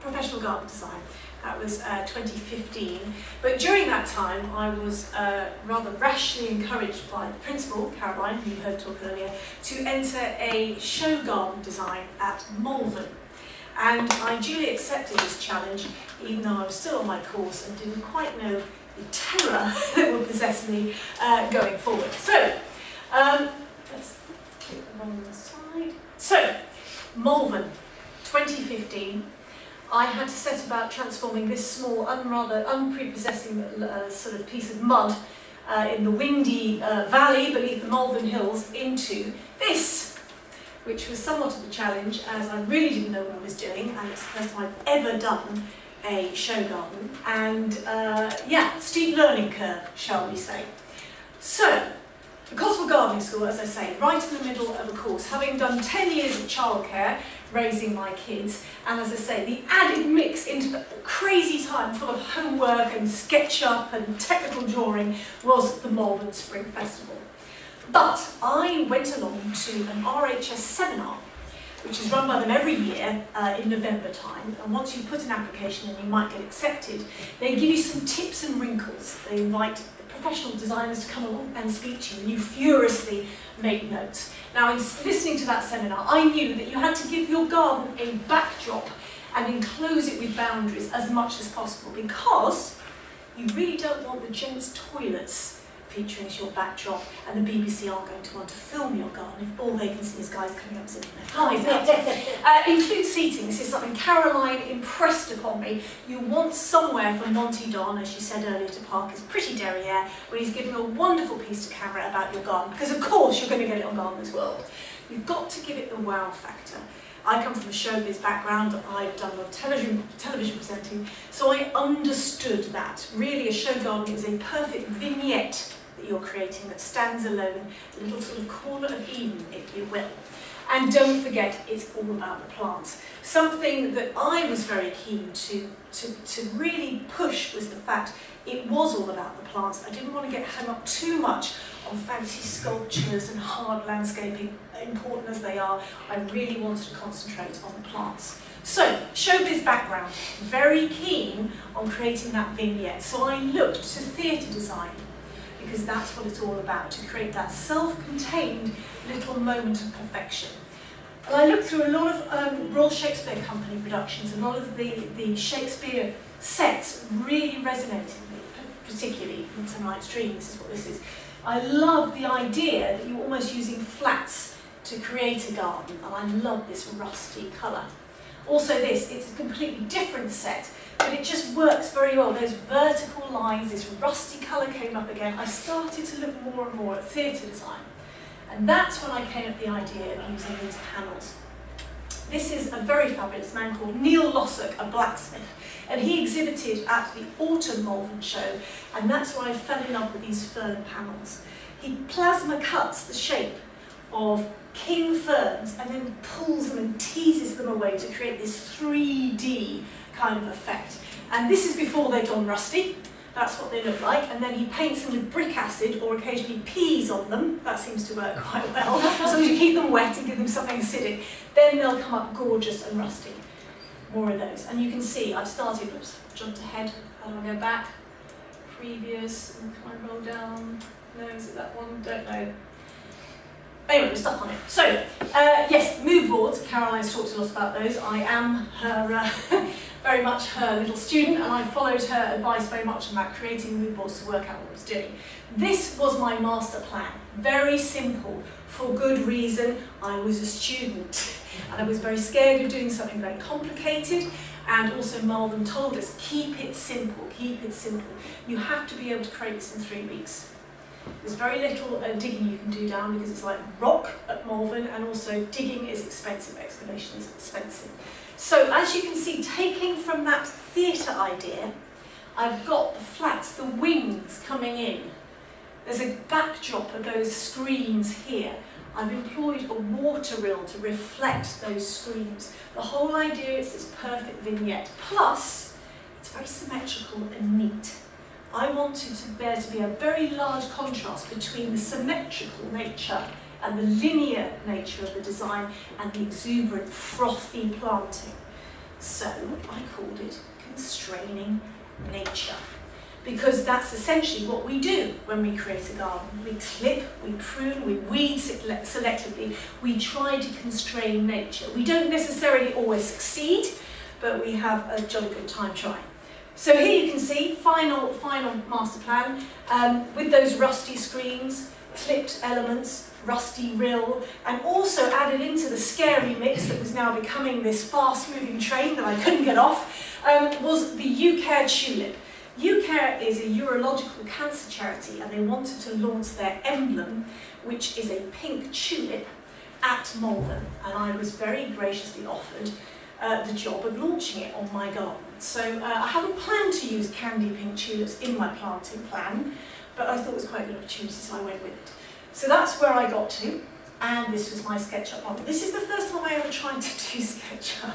professional garden design. That was 2015. But during that time, I was rather rashly encouraged by the principal, Caroline, who you heard talk earlier, to enter a show garden design at Malvern. And I duly accepted this challenge, even though I was still on my course and didn't quite know the terror that would possess me going forward. So, let's click along the side. So, Malvern, 2015. I had to set about transforming this small, rather unprepossessing sort of piece of mud in the windy valley beneath the Malvern Hills into this, which was somewhat of a challenge, as I really didn't know what I was doing, and it's the first time I've ever done a show garden, and yeah, steep learning curve, shall we say. So, the Cotswold Gardening School, as I say, right in the middle of a course, having done 10 years of childcare, raising my kids, and as I say, the added mix into the crazy time full of homework and SketchUp and technical drawing was the Malvern Spring Festival. But I went along to an RHS seminar, which is run by them every year in November time, and once you put an application in, you might get accepted. They give you some tips and wrinkles. They invite professional designers to come along and speak to you, and you furiously make notes. Now, in listening to that seminar, I knew that you had to give your garden a backdrop and enclose it with boundaries as much as possible, because you really don't want the gents' toilets featuring as your backdrop, and the BBC aren't going to want to film your garden if all they can see is guys coming up sitting their flies out. Include seating. This is something Caroline impressed upon me. You want somewhere for Monty Don, as she said earlier, to park his pretty derriere when he's giving a wonderful piece to camera about your garden, because of course you're going to get it on Gardener's World. You've got to give it the wow factor. I come from a showbiz background. I've done a lot of television presenting, so I understood that. Really, a show garden is a perfect vignette that you're creating that stands alone, a little sort of corner of Eden, if you will. And don't forget, it's all about the plants. Something that I was very keen to really push was the fact it was all about the plants. I didn't want to get hung up too much on fancy sculptures and hard landscaping, important as they are. I really wanted to concentrate on the plants. So, showbiz background, very keen on creating that vignette. So I looked to theatre design, because that's what it's all about, to create that self-contained little moment of perfection. And I looked through a lot of Royal Shakespeare Company productions, a lot of the Shakespeare set really resonated with me, particularly in Tonight's Dream. This is what this is. I love the idea that you're almost using flats to create a garden, and I love this rusty colour. Also this, it's a completely different set, but it just works very well. Those vertical lines, this rusty colour came up again. I started to look more and more at theatre design. And that's when I came up with the idea of using these panels. This is a very fabulous man called Neil Lossock, a blacksmith, and he exhibited at the Autumn Malvern show, and that's where I fell in love with these fern panels. He plasma cuts the shape of king ferns and then pulls them and teases them away to create this 3D kind of effect. And this is before they've gone rusty. That's what they look like. And then he paints them with brick acid or occasionally peas on them. That seems to work quite well. So you keep them wet and give them something acidic. Then they'll come up gorgeous and rusty. More of those. And you can see I've started, oops, jumped ahead. How do I go back? Previous, and can I roll down? No, is it that one? Don't know. Anyway, we're stuck on it. So, yes, mood boards. Caroline's talked a lot about those. I am her, very much her little student, and I followed her advice very much on that, creating mood boards to work out what I was doing. This was my master plan. Very simple, for good reason. I was a student, and I was very scared of doing something very complicated. And also Malvern told us, keep it simple, keep it simple. You have to be able to create this in 3 weeks. There's very little digging you can do down because it's like rock at Malvern, and also digging is expensive, excavation is expensive. So as you can see, taking from that theatre idea, I've got the flats, the wings coming in. There's a backdrop of those screens here. I've employed a water reel to reflect those screens. The whole idea is this perfect vignette. Plus, it's very symmetrical and neat. I wanted there to be a very large contrast between the symmetrical nature and the linear nature of the design and the exuberant, frothy planting. So I called it constraining nature, because that's essentially what we do when we create a garden. We clip, we prune, we weed selectively. We try to constrain nature. We don't necessarily always succeed, but we have a jolly good time trying. So here you can see, final master plan, with those rusty screens, clipped elements, rusty rill, and also added into the scary mix that was now becoming this fast-moving train that I couldn't get off, was the UCare tulip. UCare is a urological cancer charity, and they wanted to launch their emblem, which is a pink tulip, at Malvern, and I was very graciously offered the job of launching it on my garden. So I haven't planned to use candy pink tulips in my planting plan, but I thought it was quite a good opportunity, so I went with it. So that's where I got to, and this was my SketchUp model. This is the first time I ever tried to do SketchUp,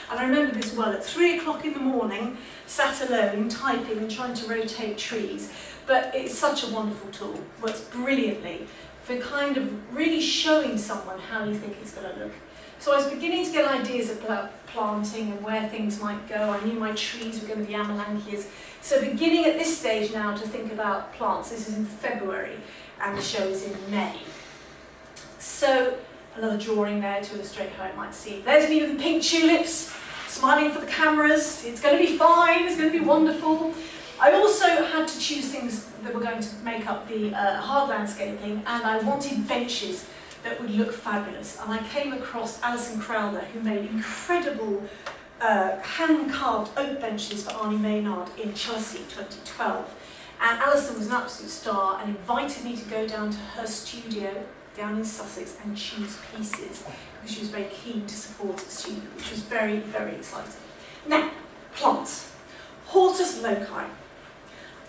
and I remember this well. At 3 o'clock in the morning, sat alone, typing and trying to rotate trees, but it's such a wonderful tool. Works brilliantly for kind of really showing someone how you think it's going to look. So I was beginning to get ideas about planting and where things might go. I knew my trees were going to be Amelanchias. So beginning at this stage now to think about plants. This is in February and the show is in May. So another drawing there to illustrate how it might seem. There's me with the pink tulips, smiling for the cameras. It's going to be fine, it's going to be wonderful. I also had to choose things that were going to make up the hard landscaping, and I wanted benches that would look fabulous. And I came across Alison Crowther, who made incredible hand-carved oak benches for Arnie Maynard in Chelsea 2012. And Alison was an absolute star and invited me to go down to her studio down in Sussex and choose pieces, because she was very keen to support the student, which was very, very exciting. Now, plants. Hortus loci.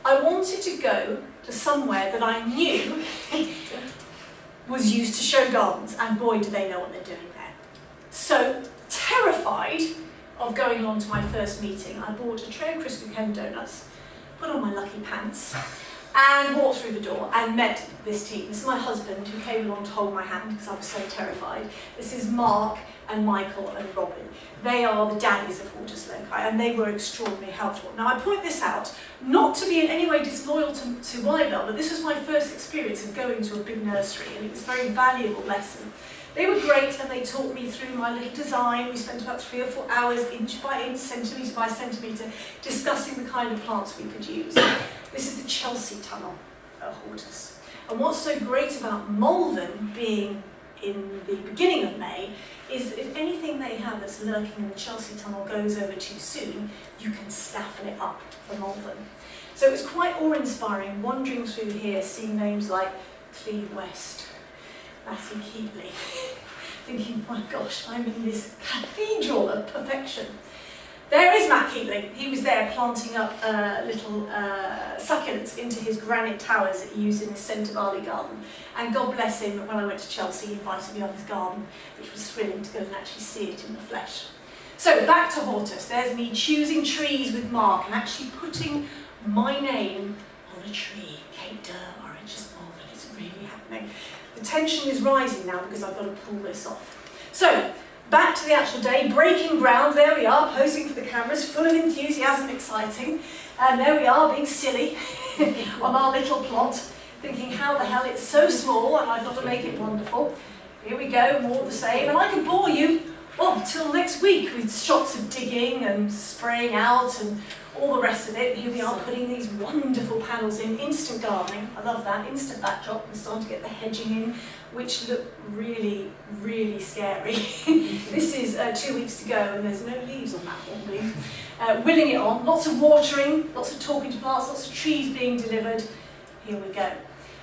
I wanted to go to somewhere that I knew was used to show gardens, and boy do they know what they're doing there. So, terrified of going along to my first meeting, I bought a tray of Krispy Kreme donuts, put on my lucky pants, and walked through the door and met this team. This is my husband, who came along to hold my hand because I was so terrified. This is Mark and Michael and Robin. They are the daddies of Hortus loci, and they were extraordinarily helpful. Now, I point this out, not to be in any way disloyal to Wyevale, but this was my first experience of going to a big nursery, and it was a very valuable lesson. They were great, and they taught me through my little design. We spent about 3 or 4 hours, inch by inch, centimetre by centimetre, discussing the kind of plants we could use. This is the Chelsea tunnel at Hortus. And what's so great about Malvern being in the beginning of May is that if anything they have that's lurking in the Chelsea tunnel goes over too soon, you can snaffle it up for Malvern. So it was quite awe-inspiring wandering through here, seeing names like Cleve West, Matthew Keatley, thinking, my gosh, I'm in this cathedral of perfection. There is Matt Keatley. He was there planting up little succulents into his granite towers that he used in his centre barley garden. And God bless him, when I went to Chelsea, he invited me on his garden, which was thrilling to go and actually see it in the flesh. So back to Hortus. There's me choosing trees with Mark and actually putting my name on a tree. Cape Durham, Oranges, Malvern, it's really happening. The tension is rising now because I've got to pull this off. So, back to the actual day, breaking ground, there we are, posing for the cameras, full of enthusiasm, exciting. And there we are, being silly on our little plot, thinking how the hell it's so small and I've got to make it wonderful. Here we go, more of the same, and I can bore you, well, till next week with shots of digging and spraying out and all the rest of it. Here we are putting these wonderful panels in, instant gardening, I love that, instant backdrop. We're starting to get the hedging in, which look really, really scary. This is 2 weeks to go and there's no leaves on that one leaf. Willing it on, lots of watering, lots of talking to plants, lots of trees being delivered. Here we go.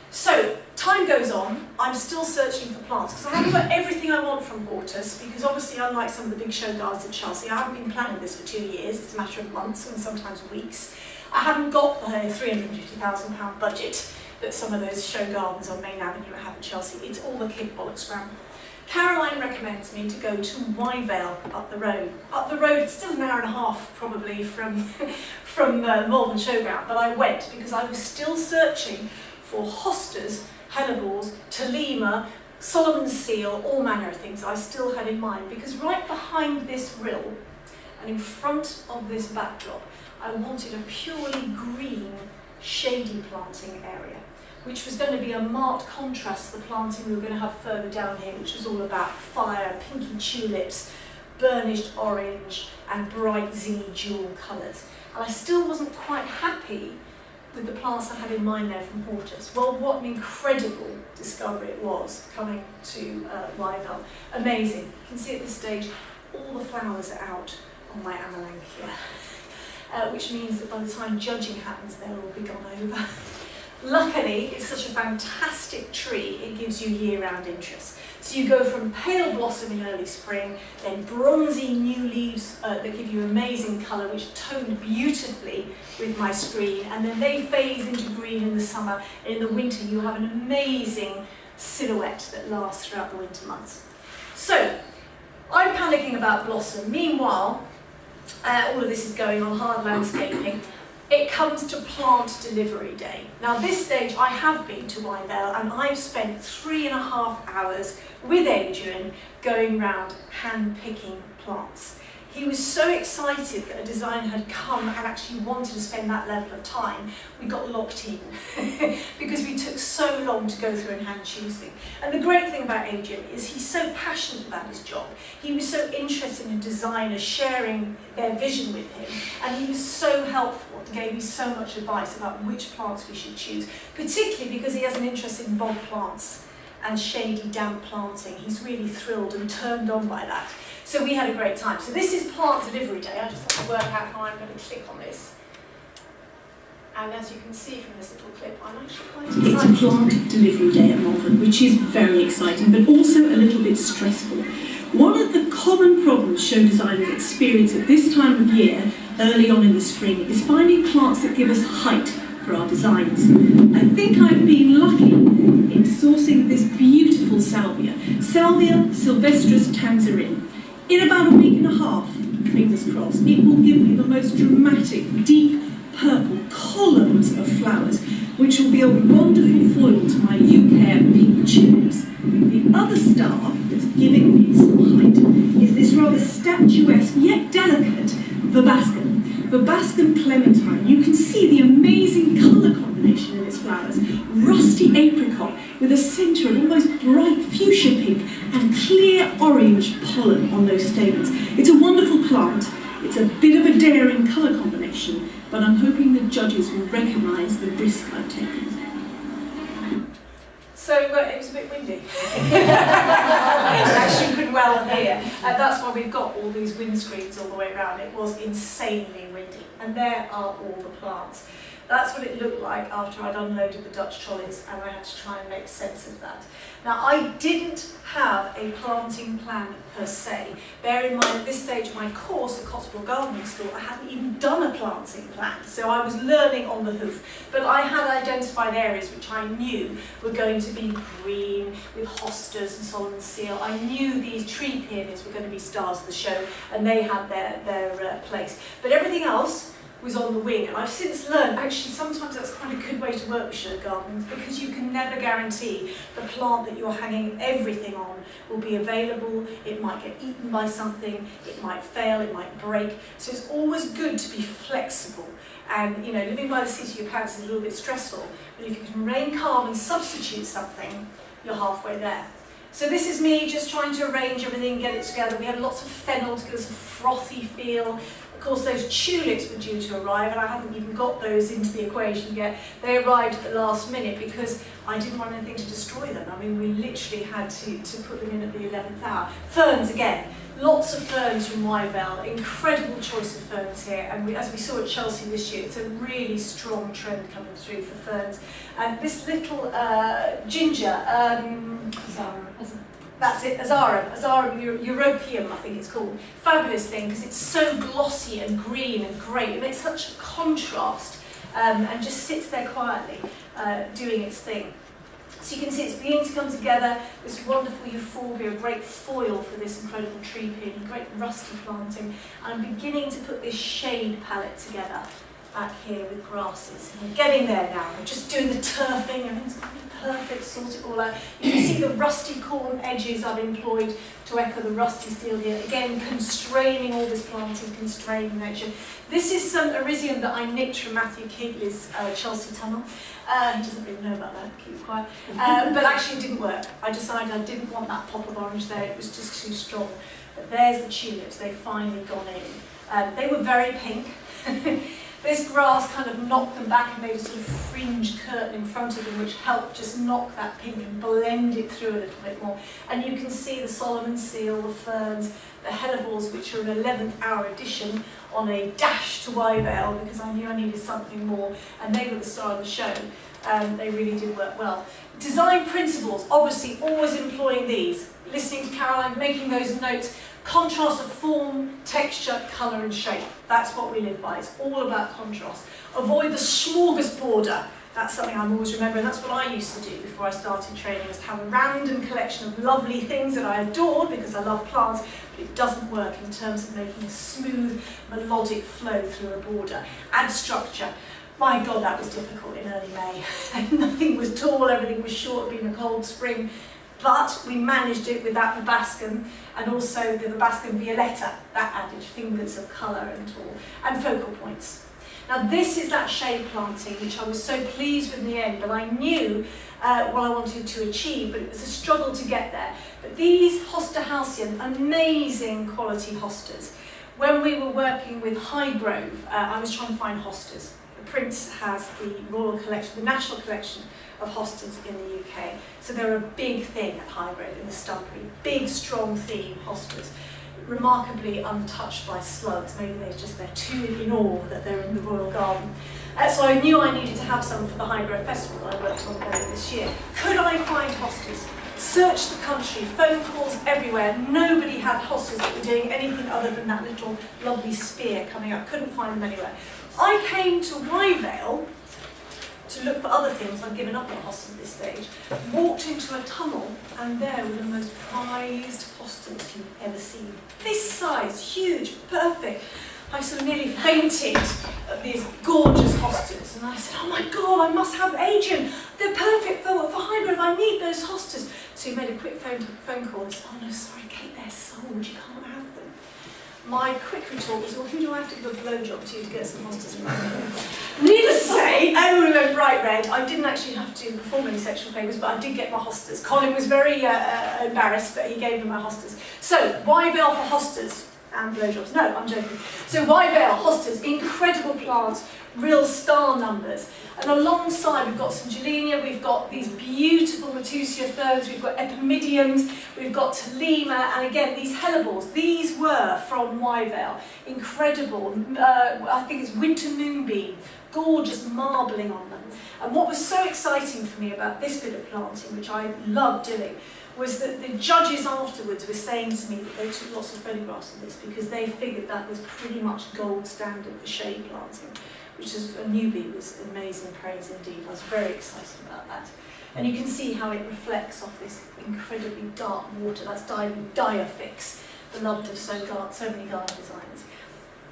So, time goes on, I'm still searching for plants because I haven't got everything I want from Hortus, because obviously unlike some of the big show gardens at Chelsea, I haven't been planning this for 2 years, it's a matter of months and sometimes weeks. I haven't got the £350,000 budget that some of those show gardens on Main Avenue have at Chelsea. It's all the kit bollock scramble. Caroline recommends me to go to Wyevale up the road. Up the road, it's still an hour and a half probably from Malvern Showground, but I went because I was still searching for hostas, hellebores, tolema, Solomon's seal, all manner of things I still had in mind, because right behind this rill and in front of this backdrop, I wanted a purely green, shady planting area, which was going to be a marked contrast to the planting we were going to have further down here, which was all about fire, pinky tulips, burnished orange, and bright zingy jewel colours. And I still wasn't quite happy with the plants I had in mind there from Hortus. Well, what an incredible discovery it was coming to Wyevale. Amazing. You can see at this stage all the flowers are out on my Amelanchier, which means that by the time judging happens, they'll all be gone over. Luckily, it's such a fantastic tree, it gives you year-round interest. So you go from pale blossom in early spring, then bronzy new leaves that give you amazing colour, which toned beautifully with my screen, and then they phase into green in the summer, and in the winter you have an amazing silhouette that lasts throughout the winter months. So, I'm panicking about blossom. Meanwhile, all of this is going on hard landscaping. It comes to plant delivery day. Now this stage I have been to Wyevale and I've spent 3.5 hours with Adrian going round hand-picking plants. He was so excited that a designer had come and actually wanted to spend that level of time. We got locked in because we took so long to go through and hand choose things. And the great thing about Adrian is he's so passionate about his job. He was so interested in designers sharing their vision with him, and he was so helpful and gave me so much advice about which plants we should choose, particularly because he has an interest in bog plants and shady, damp planting. He's really thrilled and turned on by that. So we had a great time. So this is plant delivery day. I just have to work out how I'm going to click on this. And as you can see from this little clip, I'm actually quite excited. It's plant delivery day at Malvern, which is very exciting, but also a little bit stressful. One of the common problems show designers experience at this time of year, early on in the spring, is finding plants that give us height for our designs. I think I've been lucky in sourcing this beautiful salvia, Salvia sylvestris tanzarine. In about a week and a half, fingers crossed, it will give me the most dramatic, deep purple columns of flowers, which will be a wonderful foil to my UK pink tulips. The other star that's giving me some height is this rather statuesque yet delicate Verbascum clementine. You can see the amazing colour combination in its flowers. Rusty apricot apricot with a centre of almost bright fuchsia pink and clear orange pollen on those stamens. It's a wonderful plant. It's a bit of a daring colour combination, but I'm hoping the judges will recognise the risk I've taken. So it was a bit windy. As you could well hear. That's why we've got all these windscreens all the way around. It was insanely windy. And there are all the plants. That's what it looked like after I'd unloaded the Dutch trolleys, and I had to try and make sense of that. Now, I didn't have a planting plan per se. Bear in mind, at this stage of my course at Cotswold Gardening School, I hadn't even done a planting plan, so I was learning on the hoof. But I had identified areas which I knew were going to be green, with hostas and Solomon seal. I knew these tree peonies were going to be stars of the show, and they had their place. But everything else was on the wing, and I've since learned actually sometimes that's quite a good way to work with show gardens, because you can never guarantee the plant that you're hanging everything on will be available. It might get eaten by something, it might fail, it might break, so it's always good to be flexible. And living by the seat of your pants is a little bit stressful, but if you can remain calm and substitute something, you're halfway there. So this is me just trying to arrange everything, get it together. We had lots of fennel to give us a frothy feel. Of course, those tulips were due to arrive, and I hadn't even got those into the equation yet. They arrived at the last minute because I didn't want anything to destroy them. I mean, we literally had to put them in at the 11th hour. Ferns again, lots of ferns from Wyevale, incredible choice of ferns here. And as we saw at Chelsea this year, it's a really strong trend coming through for ferns. And this little ginger, that's it, Azara Europeum, I think it's called. Fabulous thing, because it's so glossy and green and great. It makes such a contrast and just sits there quietly doing its thing. So you can see it's beginning to come together, this wonderful euphorbia, a great foil for this incredible tree peony, great rusty planting. And I'm beginning to put this shade palette together back here with grasses. And we're getting there now. We're just doing the turfing, and it's going to be perfect, sort it all out. You can see the rusty corn edges I've employed to echo the rusty steel here. Again, constraining all this planting, constraining nature. This is some Arisium that I nicked from Matthew Keatley's Chelsea tunnel. He doesn't really know about that, keep it quiet. But actually it didn't work. I decided I didn't want that pop of orange there, it was just too strong. But there's the tulips, they've finally gone in. They were very pink. This grass kind of knocked them back and made a sort of fringe curtain in front of them, which helped just knock that pink and blend it through a little bit more. And you can see the Solomon seal, the ferns, the hellebores, which are an 11th hour addition on a dash to Wyevale, because I knew I needed something more, and they were the star of the show. They really did work well. Design principles, obviously always employing these. Listening to Caroline, making those notes. Contrast of form, texture, colour and shape. That's what we live by. It's all about contrast. Avoid the smorgasborder. That's something I'm always remembering. That's what I used to do before I started training, was to have a random collection of lovely things that I adored because I love plants, but it doesn't work in terms of making a smooth, melodic flow through a border. Add structure. My God, that was difficult in early May. Nothing was tall, everything was short, being a cold spring. But we managed it with that Vibascum, and also the Vibascum Violetta, that added fingers of colour and all, and focal points. Now this is that shade planting, which I was so pleased with in the end, but I knew what I wanted to achieve, but it was a struggle to get there. But these Hosta Halcyon, amazing quality hostas. When we were working with Highgrove, I was trying to find hostas. The Prince has the Royal Collection, the National Collection of hostas in the UK. So they're a big thing at Highgrove in the Stumpery. Big, strong theme hostas. Remarkably untouched by slugs. Maybe they're too in awe that they're in the Royal Garden. So I knew I needed to have some for the Highgrove Festival I worked on earlier this year. Could I find hostas? Searched the country, phone calls everywhere. Nobody had hostas that were doing anything other than that little lovely spear coming up. Couldn't find them anywhere. I came to Wyevale to look for other things. I've given up on hostas at this stage. Walked into a tunnel, and there were the most prized hostas you've ever seen. This size, huge, perfect. I sort of nearly fainted at these gorgeous hostas, and I said, oh my God, I must have Adrian. They're perfect for Highgrove. I need those hostas. So he made a quick phone call and said, oh no, sorry Kate, they're sold. You can't have them. my quick retort was, well, who do I have to give a blowjob to get some hostas around here? Needless to say, everyone went bright red. I didn't actually have to perform any sexual favours, but I did get my hostas. Colin was very embarrassed, but he gave me my hostas. So, Wyevale for hostas and blowjobs. No, I'm joking. So, Wyevale, hostas, incredible plants, real star numbers. And alongside, we've got some Gelinia, we've got these beautiful Matusia ferns, we've got Epimediums, we've got Tolima, and again, these hellebores. These were from Wyevale. Incredible. I think it's winter moonbeam. Gorgeous marbling on them. And what was so exciting for me about this bit of planting, which I love doing, was that the judges afterwards were saying to me that they took lots of photographs of this because they figured that was pretty much gold standard for shade planting, which is a newbie was amazing praise indeed. I was very excited about that. And you can see how it reflects off this incredibly dark water. That's Diafix, beloved of so many garden designers.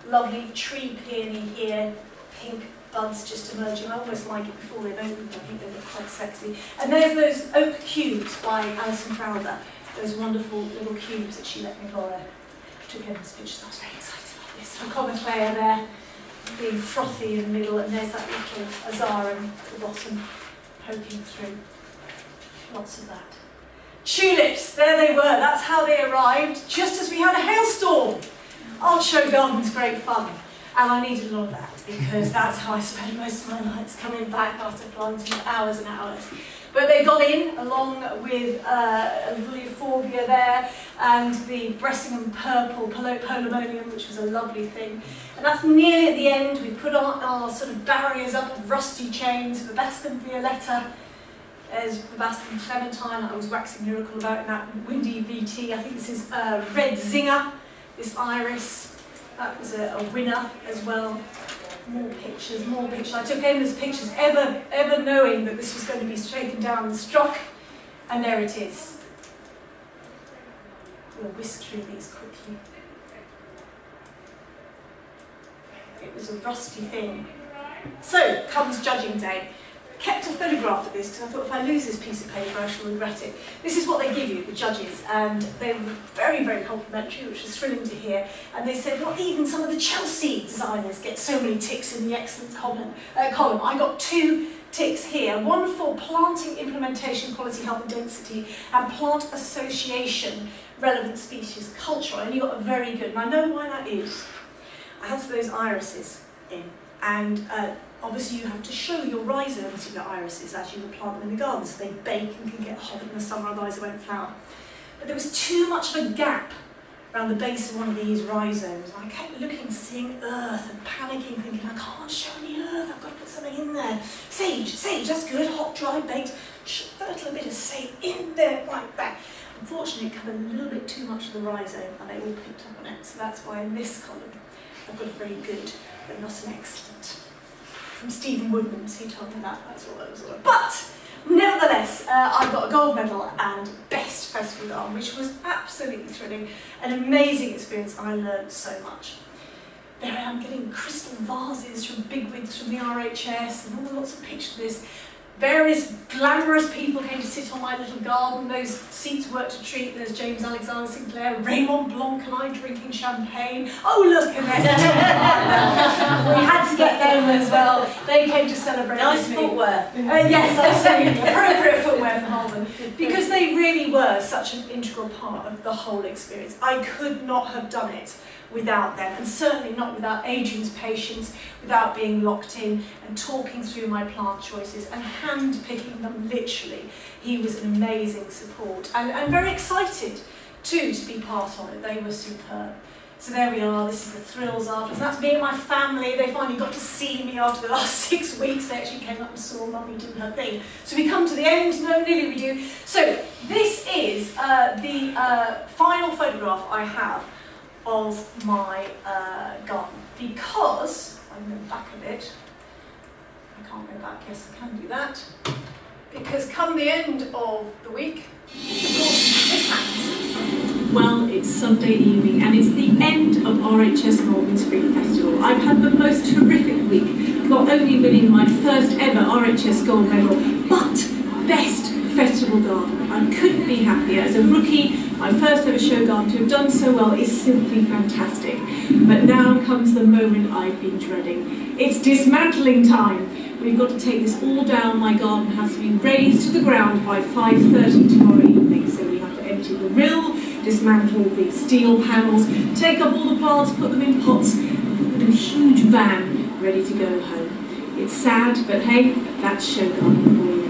Lovely tree peony here, pink buds just emerging. I almost like it before they've opened. I think they look quite sexy. And there's those oak cubes by Alison Crowther, those wonderful little cubes that she let me borrow. I took Evan's pictures. I was very excited about this. And Comiclea there, being frothy in the middle, and there's that little azarum at the bottom, poking through. Lots of that. Tulips, there they were. That's how they arrived, just as we had a hailstorm. Art show garden's great fun. And I needed a lot of that because that's how I spend most of my nights coming back after planting for hours and hours. But they got in along with a little euphorbia there and the Bressingham purple polemonium, which was a lovely thing. And that's nearly at the end. We've put our sort of barriers up of rusty chains, Babaston violetta. There's Babaston clementine that I was waxing lyrical about in that windy VT. I think this is red zinger, this iris. That was a winner as well. More pictures, more pictures. I took endless pictures, ever knowing that this was going to be shaken down and struck. And there it is. We'll whisk through these quickly. It was a rusty thing. So, comes judging day. Kept a photograph of this because I thought if I lose this piece of paper I shall regret it. This is what they give you, the judges, and they were very, very complimentary, which was thrilling to hear. And they said, not even some of the Chelsea designers get so many ticks in the excellent column. I got 2 ticks here, one for planting implementation, quality, health and density, and plant association, relevant species, culture. I only got a very good, and I know why that is. I had those irises in, and obviously you have to show your rhizomes of your irises as you would plant them in the garden, so they bake and can get hot in the summer, otherwise they won't flower. But there was too much of a gap around the base of one of these rhizomes, and I kept looking, seeing earth, and panicking, thinking, I can't show any earth, I've got to put something in there. Sage, that's good, hot, dry, baked, fertile bit of sage in there like that. Unfortunately, it covered a little bit too much of the rhizome, and they all picked up on it, so that's why in this column I've got a very good, but not an excellent. From Stephen Woodman's, he told me that's what that was all about. But, nevertheless, I got a gold medal and best festival garden, which was absolutely thrilling, an amazing experience, and I learned so much. There I am getting crystal vases from bigwigs from the RHS, and all lots of pictures of this. Various glamorous people came to sit on my little garden. Those seats worked a treat. There's James Alexander Sinclair, Raymond Blanc and I drinking champagne. Oh, look, and there's we had to get them as well. They came to celebrate Nice with me. footwear. Yes, absolutely. Appropriate footwear from Holman. Because they really were such an integral part of the whole experience. I could not have done it without them, and certainly not without Adrian's patience, without being locked in and talking through my plant choices and hand-picking them literally. He was an amazing support and very excited too to be part of it. They were superb. So there we are, this is the thrills after. So that's me and my family. They finally got to see me after the last 6 weeks. They actually came up and saw Mummy doing her thing. So we come to the end, no, nearly we do. So this is the final photograph I have of my garden, because I'm going back a bit. I can't go back, yes I can do that. Because come the end of the week, of course, this happens. Well, it's Sunday evening and it's the end of RHS Malvern Spring Festival. I've had the most horrific week, not only winning my first ever RHS gold medal, but best festival profitable garden. I couldn't be happier. As a rookie, my first ever show garden, to have done so well is simply fantastic. But now comes the moment I've been dreading. It's dismantling time. We've got to take this all down. My garden has to be raised to the ground by 5:30 tomorrow evening. So we have to empty the rill, dismantle the steel panels, take up all the plants, put them in pots, and put in a huge van ready to go home. It's sad, but hey, that's show garden for you.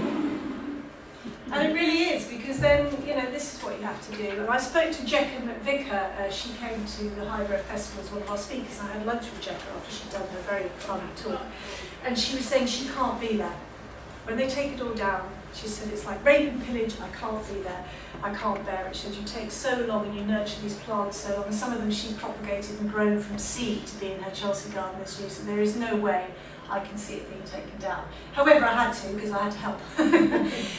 And it really is, because then, you know, this is what you have to do. And I spoke to Jekka McVicker. She came to the Highgrove Festival as one of our speakers. I had lunch with Jekka after she'd done her very fun talk. And she was saying she can't be there. When they take it all down, she said, it's like rape and pillage, I can't be there. I can't bear it. She said, you take so long and you nurture these plants so long. And some of them she propagated and grown from seed to be in her Chelsea garden this year. So there is no way I can see it being taken down. However, I had to, because I had to help.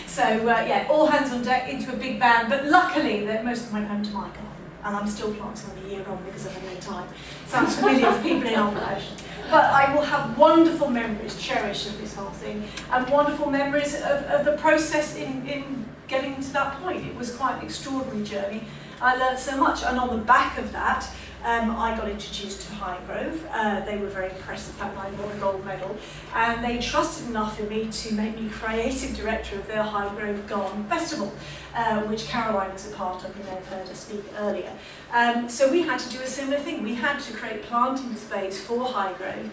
So yeah, all hands on deck into a big van, but luckily that most of them went home to my garden, and I'm still planting them a year on because I've had no time. Sounds familiar for people in old ocean. But I will have wonderful memories, cherished of this whole thing, and wonderful memories of the process in getting to that point. It was quite an extraordinary journey. I learned so much, and on the back of that, I got introduced to Highgrove. They were very impressed with the fact that I won a gold medal, and they trusted enough in me to make me creative director of their Highgrove Garden Festival, which Caroline was a part of. You may have heard her speak earlier. So we had to do a similar thing. We had to create planting displays for Highgrove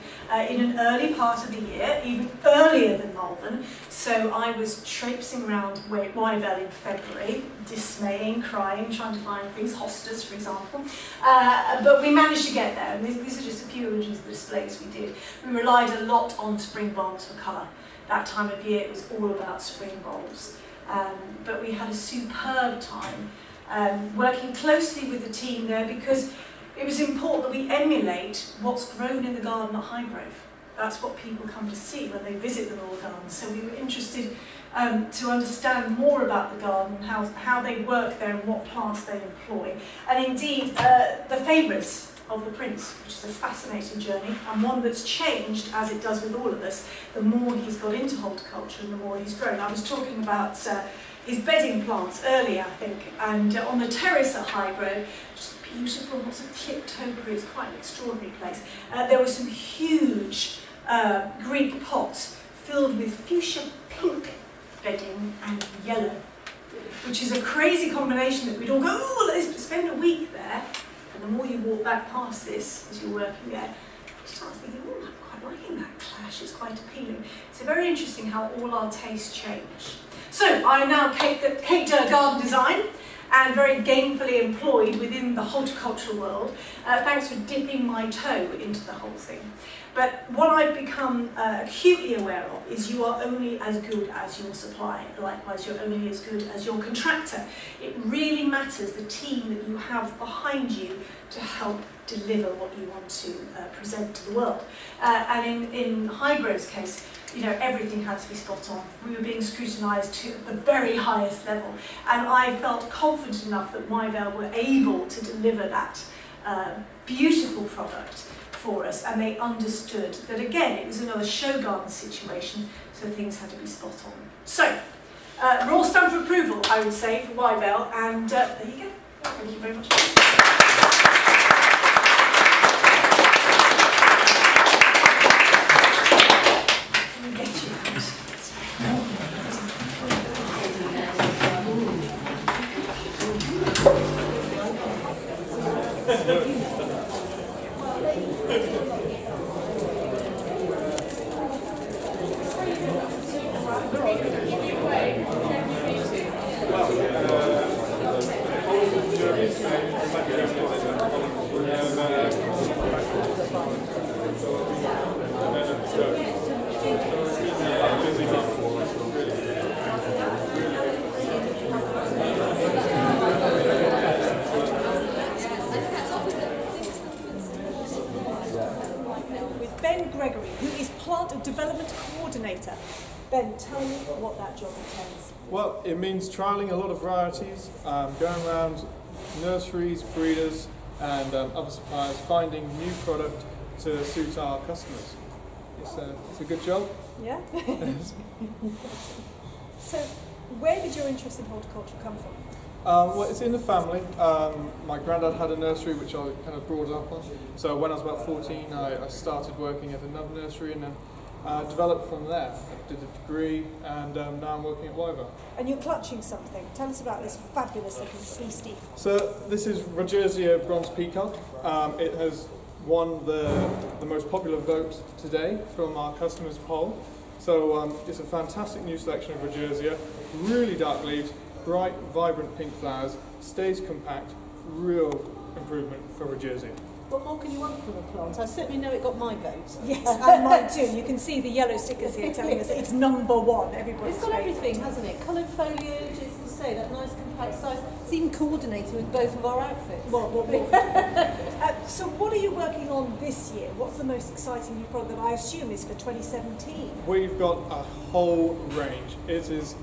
in an early part of the year, even earlier than Malvern. So I was traipsing around Wyevale in February, dismaying, crying, trying to find things, hostas for example. But we managed to get there, and these are just a few images of the displays we did. We relied a lot on spring bulbs for colour. That time of year it was all about spring bulbs. But we had a superb time working closely with the team there, because it was important that we emulate what's grown in the garden at Highgrove. That's what people come to see when they visit the Royal Gardens. So we were interested to understand more about the garden, how they work there and what plants they employ. And indeed, the favourites of the Prince, which is a fascinating journey, and one that's changed, as it does with all of us, the more he's got into horticulture and the more he's grown. I was talking about his bedding plants earlier, I think, and on the terrace at Highgrove, just beautiful, lots of tip topiary, it's quite an extraordinary place. There were some huge Greek pots filled with fuchsia pink bedding and yellow, which is a crazy combination that we'd all go, oh, let's spend a week there. And the more you walk back past this as you're working there, you start thinking, oh, I'm quite liking that clash, it's quite appealing. It's very interesting how all our tastes change. So I'm now Kate Garden Design, and very gainfully employed within the horticultural world, thanks for dipping my toe into the whole thing. But what I've become acutely aware of is you are only as good as your supplier. Likewise, you're only as good as your contractor. It really matters the team that you have behind you to help deliver what you want to present to the world. And in Highgrove's case, you know, everything had to be spot on. We were being scrutinised to the very highest level, and I felt confident enough that Wyevale were able to deliver that beautiful product for us, and they understood that, again, it was another show garden situation, so things had to be spot on. So, raw stamp of approval, I would say, for Wyevale, and there you go. Thank you very much. Development Coordinator. Ben, tell me what that job entails. Well, it means trialling a lot of varieties, going around nurseries, breeders and other suppliers, finding new product to suit our customers. It's a good job. Yeah. So, Where did your interest in horticulture come from? Well, it's in the family. My granddad had a nursery which I kind of brought up on. So when I was about 14, I started working at another nursery and then developed from there. I did a degree and now I'm working at Wyevale. And you're clutching something. Tell us about this fabulous looking beastie. So this is Rogerzia Bronze Peacock. It has won the most popular vote today from our customers poll. So it's a fantastic new selection of Rogerzia, really dark leaves, bright, vibrant pink flowers, stays compact, real improvement for Rogerzia. What more can you want from a plant? I certainly know it got my vote. Yes, and mine too. You can see the yellow stickers here telling us it's number one. Everybody's It's got favourite. everything, hasn't it? Coloured foliage, as you say, that nice compact size. It's even coordinated with both of our outfits. So what are you working on this year? What's the most exciting new product that I assume is for 2017? We've got a whole range. It's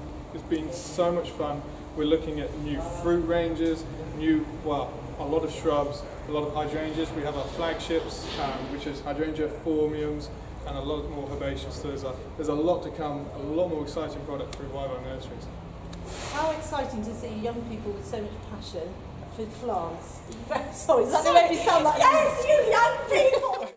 been so much fun. We're looking at new fruit ranges, a lot of shrubs, a lot of hydrangeas. We have our flagships, which is hydrangea formiums, and a lot more herbaceous. So there's a lot to come, a lot more exciting product through Wyevale Nurseries. How exciting to see young people with so much passion for plants. Sorry, does that make me sound like... Yes, you young people!